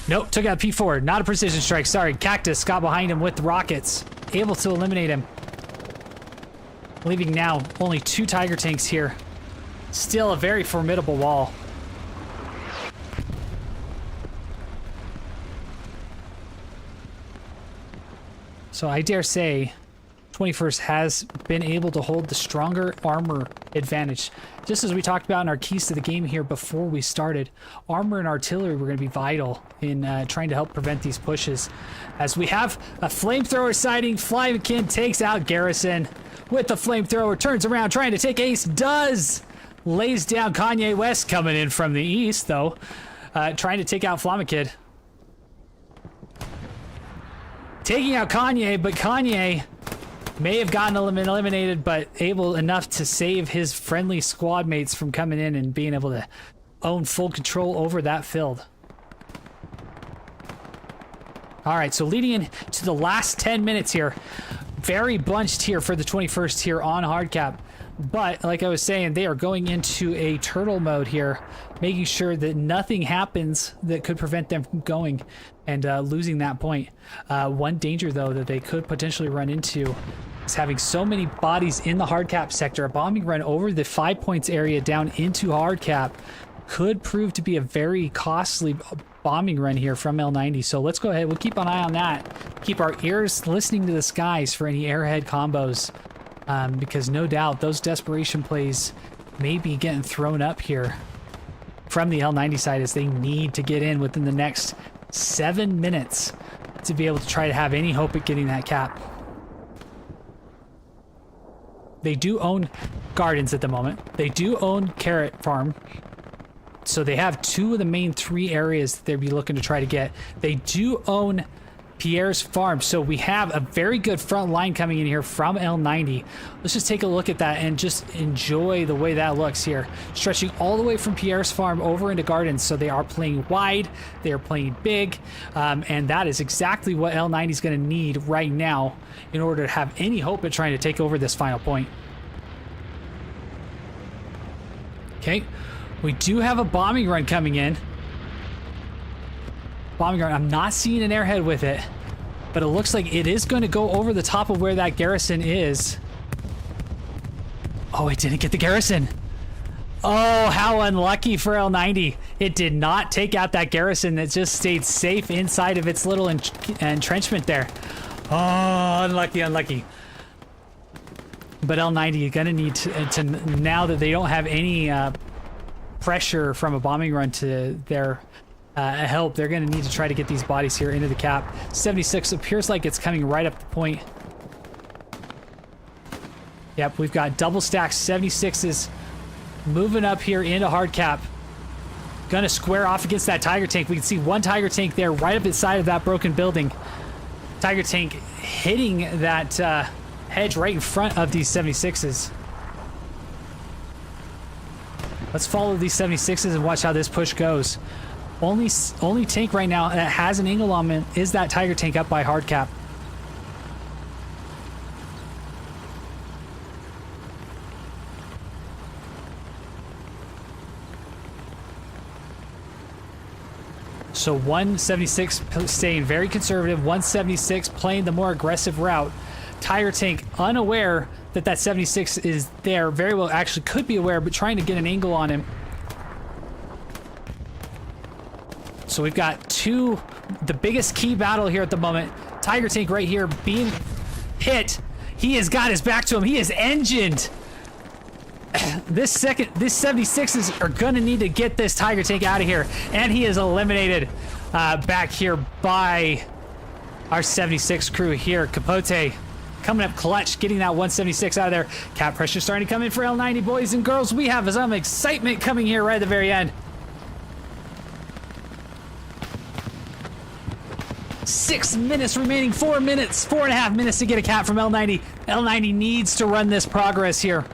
Speaker 2: Nope, took out P4. Not a precision strike. Sorry, Cactus got behind him with rockets. Able to eliminate him. Leaving now only two Tiger tanks here. Still a very formidable wall. So I dare say 21st has been able to hold the stronger armor advantage. Just as we talked about in our keys to the game here before we started, armor and artillery were going to be vital in trying to help prevent these pushes. As we have a flamethrower sighting, Flymakin takes out Garrison with the flamethrower, turns around trying to take Ace, does! Lays down Kanye West coming in from the east, though, trying to take out Flamakid. Taking out Kanye, but Kanye may have gotten eliminated, but able enough to save his friendly squad mates from coming in and being able to own full control over that field. All right, so leading into the last 10 minutes here, very bunched here for the 21st here on hardcap. But like I was saying, they are going into a turtle mode here, making sure that nothing happens that could prevent them from going and losing that point. One danger, though, that they could potentially run into is having so many bodies in the hardcap sector. A bombing run over the 5 points area down into hardcap could prove to be a very costly bombing run here from L90. So let's go ahead. We'll keep an eye on that. Keep our ears listening to the skies for any airhead combos. Because no doubt those desperation plays may be getting thrown up here from the L90 side as they need to get in within the next 7 minutes to be able to try to have any hope at getting that cap. They do own gardens at the moment. They do own carrot farm. So they have 2 of the main 3 areas that they'd be looking to try to get. They do own Pierre's farm, so we have a very good front line coming in here from L90. Let's just take a look at that and just enjoy the way that looks here, stretching all the way from Pierre's farm over into gardens. So they are playing wide, they are playing big, and that is exactly what L90 is going to need right now in order to have any hope at trying to take over this final point. Okay, we do have a bombing run coming in. Bombing run. I'm not seeing an airhead with it, but it looks like it is going to go over the top of where that garrison is. Oh, it didn't get the garrison. Oh, how unlucky for L90. It did not take out that garrison that just stayed safe inside of its little entrenchment there. Oh, unlucky, unlucky. But L90, you're going to need to, now that they don't have any pressure from a bombing run to their help, they're going to need to try to get these bodies here into the cap. 76 appears like it's coming right up the point. Yep, we've got double stacks 76s moving up here into hard cap. Gonna square off against that tiger tank. We can see one tiger tank there right up inside of that broken building. Tiger tank hitting that hedge right in front of these 76s. Let's follow these 76s and watch how this push goes. Only tank right now that has an angle on it is that tiger tank up by hard cap. So 176 staying very conservative, 176 playing the more aggressive route. Tiger tank unaware that that 76 is there, very well actually could be aware, but trying to get an angle on him. So we've got the biggest key battle here at the moment. Tiger tank right here being hit. He has got his back to him. He is engined. This 76s are gonna need to get this tiger tank out of here, and he is eliminated back here by our 76 crew here. Capote coming up clutch, getting that 176 out of there. Cap pressure starting to come in for L90, boys and girls. We have some excitement coming here right at the very end. 6 minutes remaining, 4 minutes, 4.5 minutes to get a cap from L90. L90 needs to run this progress here.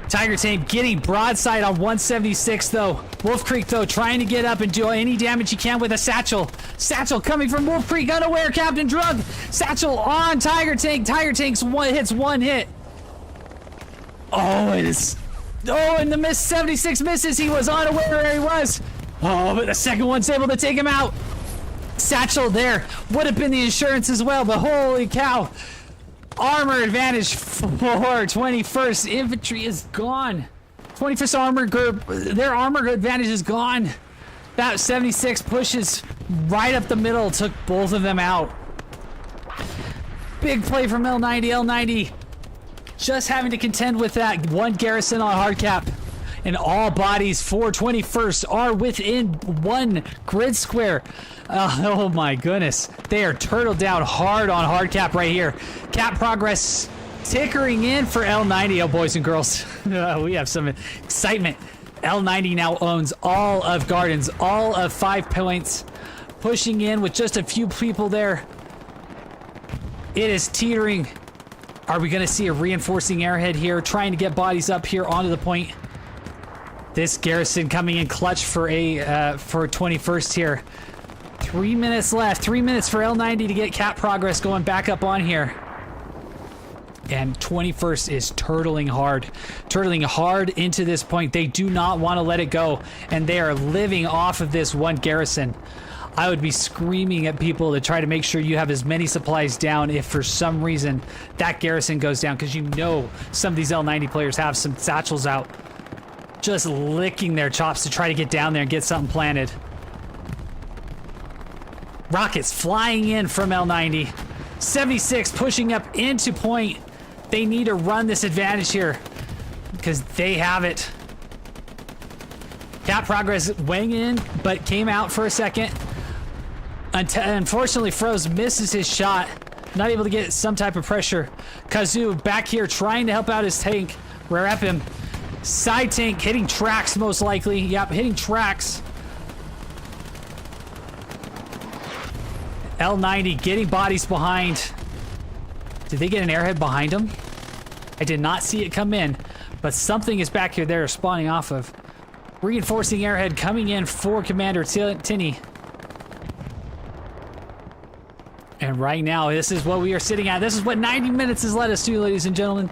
Speaker 2: Tiger tank getting broadside on 176 though. Wolf Creek though trying to get up and do any damage he can with a satchel. Satchel coming from Wolf Creek, unaware Captain Drug. Satchel on Tiger tank. Tiger tank's one hit. Oh, it is. Oh, and the miss 76 misses. He was unaware where he was. Oh, but the second one's able to take him out. Satchel there would have been the insurance as well, but holy cow. Armor advantage for 21st Infantry is gone. 21st Armor Group, their armor advantage is gone. That 76 pushes right up the middle, took both of them out.
Speaker 1: Big play from L90. L90 just having to contend with that one garrison on hard cap. And all bodies for 21st are within one grid square. Oh my goodness. They are turtled down hard on hard cap right here. Cap progress tickering in for L90. Oh, boys and girls. We have some excitement. L90 now owns all of Gardens, all of 5 points. Pushing in with just a few people there. It is teetering. Are we going to see a reinforcing airhead here, trying to get bodies up here onto the point? This garrison coming in clutch for 21st here. 3 minutes left. 3 minutes for L90 to get cap progress going back up on here. And 21st is turtling hard into this point. They do not want to let it go, and they are living off of this one garrison. I would be screaming at people to try to make sure you have as many supplies down if for some reason that garrison goes down, because you know some of these L90 players have some satchels out, just licking their chops to try to get down there and get something planted. Rockets flying in from L90. 76 pushing up into point. They need to run this advantage here because they have it. Cap progress weighing in, but came out for a second. Unfortunately, Froze misses his shot. Not able to get some type of pressure. Kazoo back here trying to help out his tank. Rare him. Side tank hitting tracks most likely. Yep, hitting tracks. L90 getting bodies behind. Did they get an airhead behind him? I did not see it come in, but something is back here they're spawning off of. Reinforcing airhead coming in for Commander Tinney. And right now, this is what we are sitting at. This is what 90 minutes has led us to, ladies and gentlemen.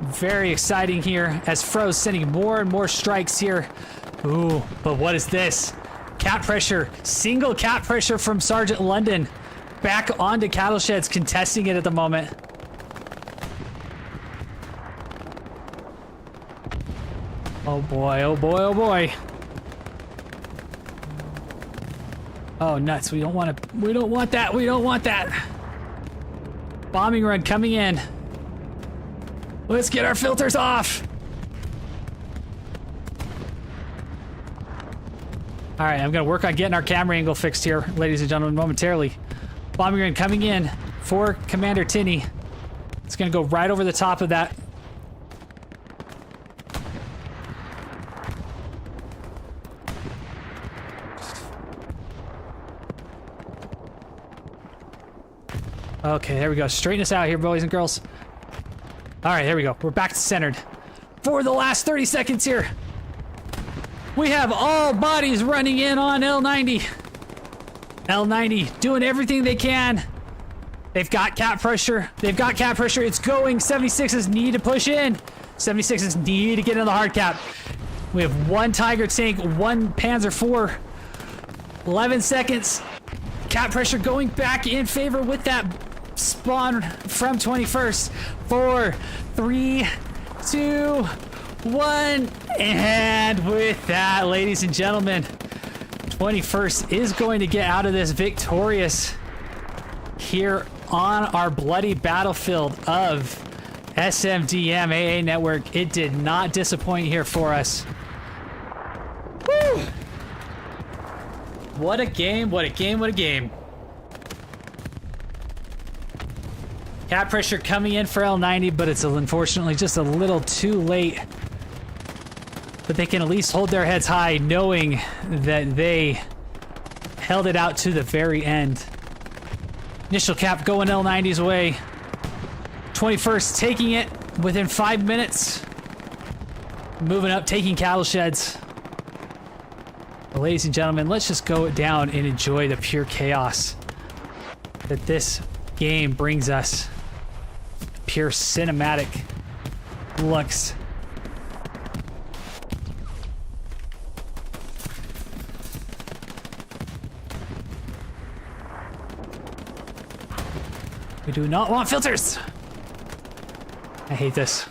Speaker 1: Very exciting here as Froze sending more and more strikes here. Ooh, but what is this? Cap pressure, single cap pressure from Sergeant London. Back onto cattle sheds, contesting it at the moment. Oh boy, oh boy, oh boy. Oh nuts, we don't want that. Bombing run coming in. Let's get our filters off. All right, I'm gonna work on getting our camera angle fixed here, ladies and gentlemen, momentarily. Bombing run coming in for Commander Tinney. It's gonna go right over the top of that. Okay, there we go. Straighten us out here, boys and girls. All right, there we go. We're back to centered. For the last 30 seconds here, we have all bodies running in on L90. L90 doing everything they can. They've got cap pressure. It's going. 76s need to push in. 76s need to get in the hard cap. We have one Tiger tank, one Panzer IV. 11 seconds. Cap pressure going back in favor with that spawn from 21st. 4, 3, 2, 1. And with that, ladies and gentlemen, 21st is going to get out of this victorious here on our bloody battlefield of SMDM AA Network. It did not disappoint here for us. Woo! What a game, what a game, what a game. Cap pressure coming in for L90, but it's unfortunately just a little too late. But they can at least hold their heads high knowing that they held it out to the very end. Initial cap going L90's way. 21st taking it within 5 minutes. Moving up, taking cattle sheds. But ladies and gentlemen, let's just go down and enjoy the pure chaos that this game brings us. Pure cinematic looks. We do not want filters. I hate this.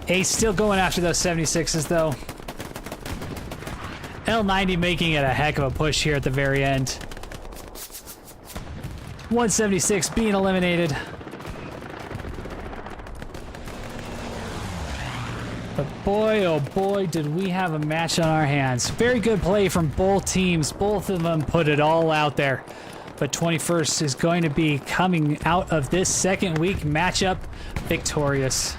Speaker 1: Ace still going after those 76s though.
Speaker 2: L90 making it a heck of a push here at the very end. 176 being eliminated. But boy, oh boy, did we have a match on our hands. Very good play from both teams. Both of them put it all out there. But 21st is going to be coming out of this second week matchup victorious.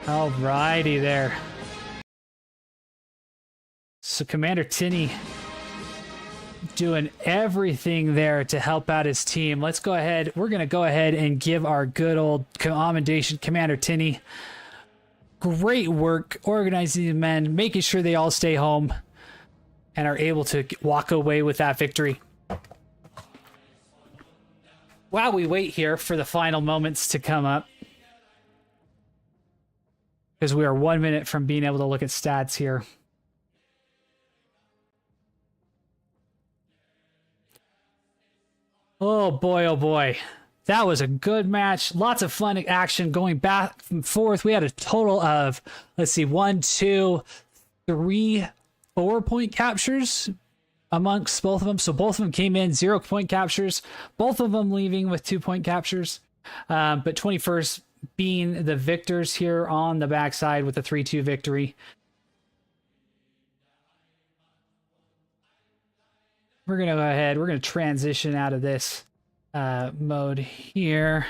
Speaker 2: Alrighty there. So Commander Tinney doing everything there to help out his team. Let's go ahead. We're going to go ahead and give our good old commendation, Commander Tinney. Great work organizing the men, making sure they all stay home and are able to walk away with that victory. While we wait here for the final moments to come up, because we are 1 minute from being able to look at stats here. Oh boy, oh boy. That was a good match. Lots of fun action going back and forth. We had a total of, let's see, 1, 2, 3, 4 point captures amongst both of them. So both of them came in 0 point captures, both of them leaving with 2 point captures. But 21st being the victors here on the backside with a 3-2 victory. We're going to go ahead. We're going to transition out of this mode here.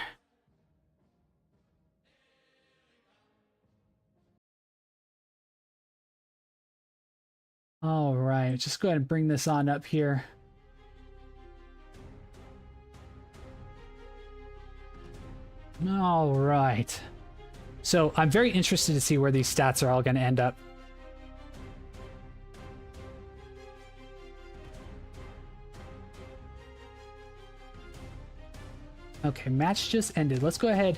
Speaker 2: All right. Just go ahead and bring this on up here. All right. So I'm very interested to see where these stats are all going to end up. Okay, match just ended. Let's go ahead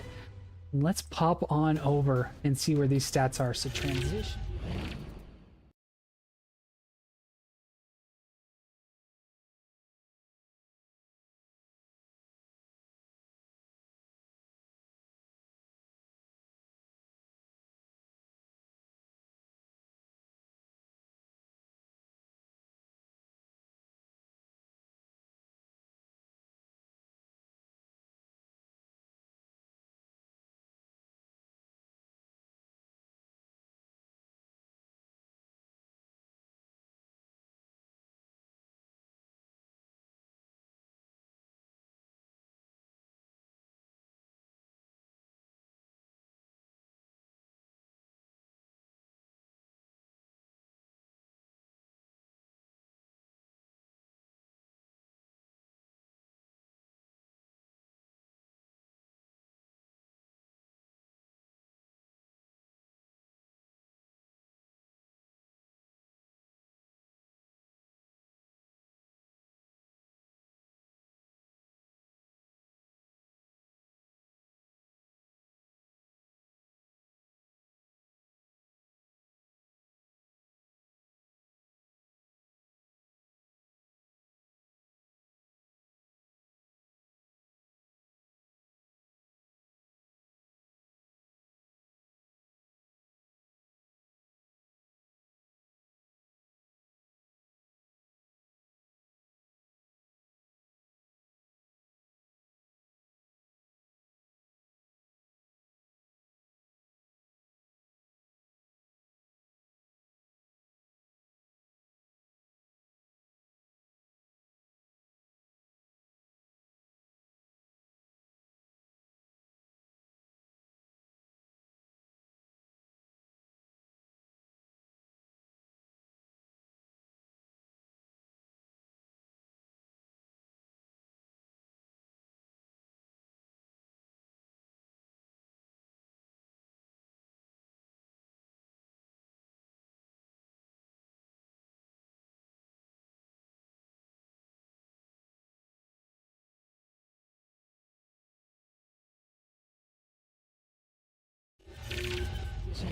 Speaker 2: and let's pop on over and see where these stats are. So transition.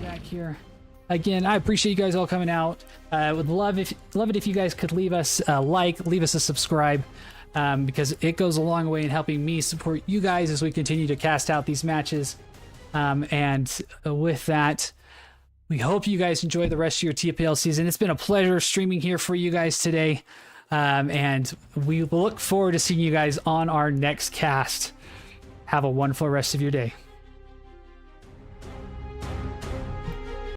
Speaker 2: Back here again. I appreciate you guys all coming out. I would love it if you guys could leave us a like, leave us a subscribe.
Speaker 1: because it goes a long way in helping me support you guys as we continue to cast out these matches. And with that, we hope you guys enjoy the rest of your TPL season. It's been a pleasure streaming here for you guys today. And we look forward to seeing you guys on our next cast. Have a wonderful rest of your day.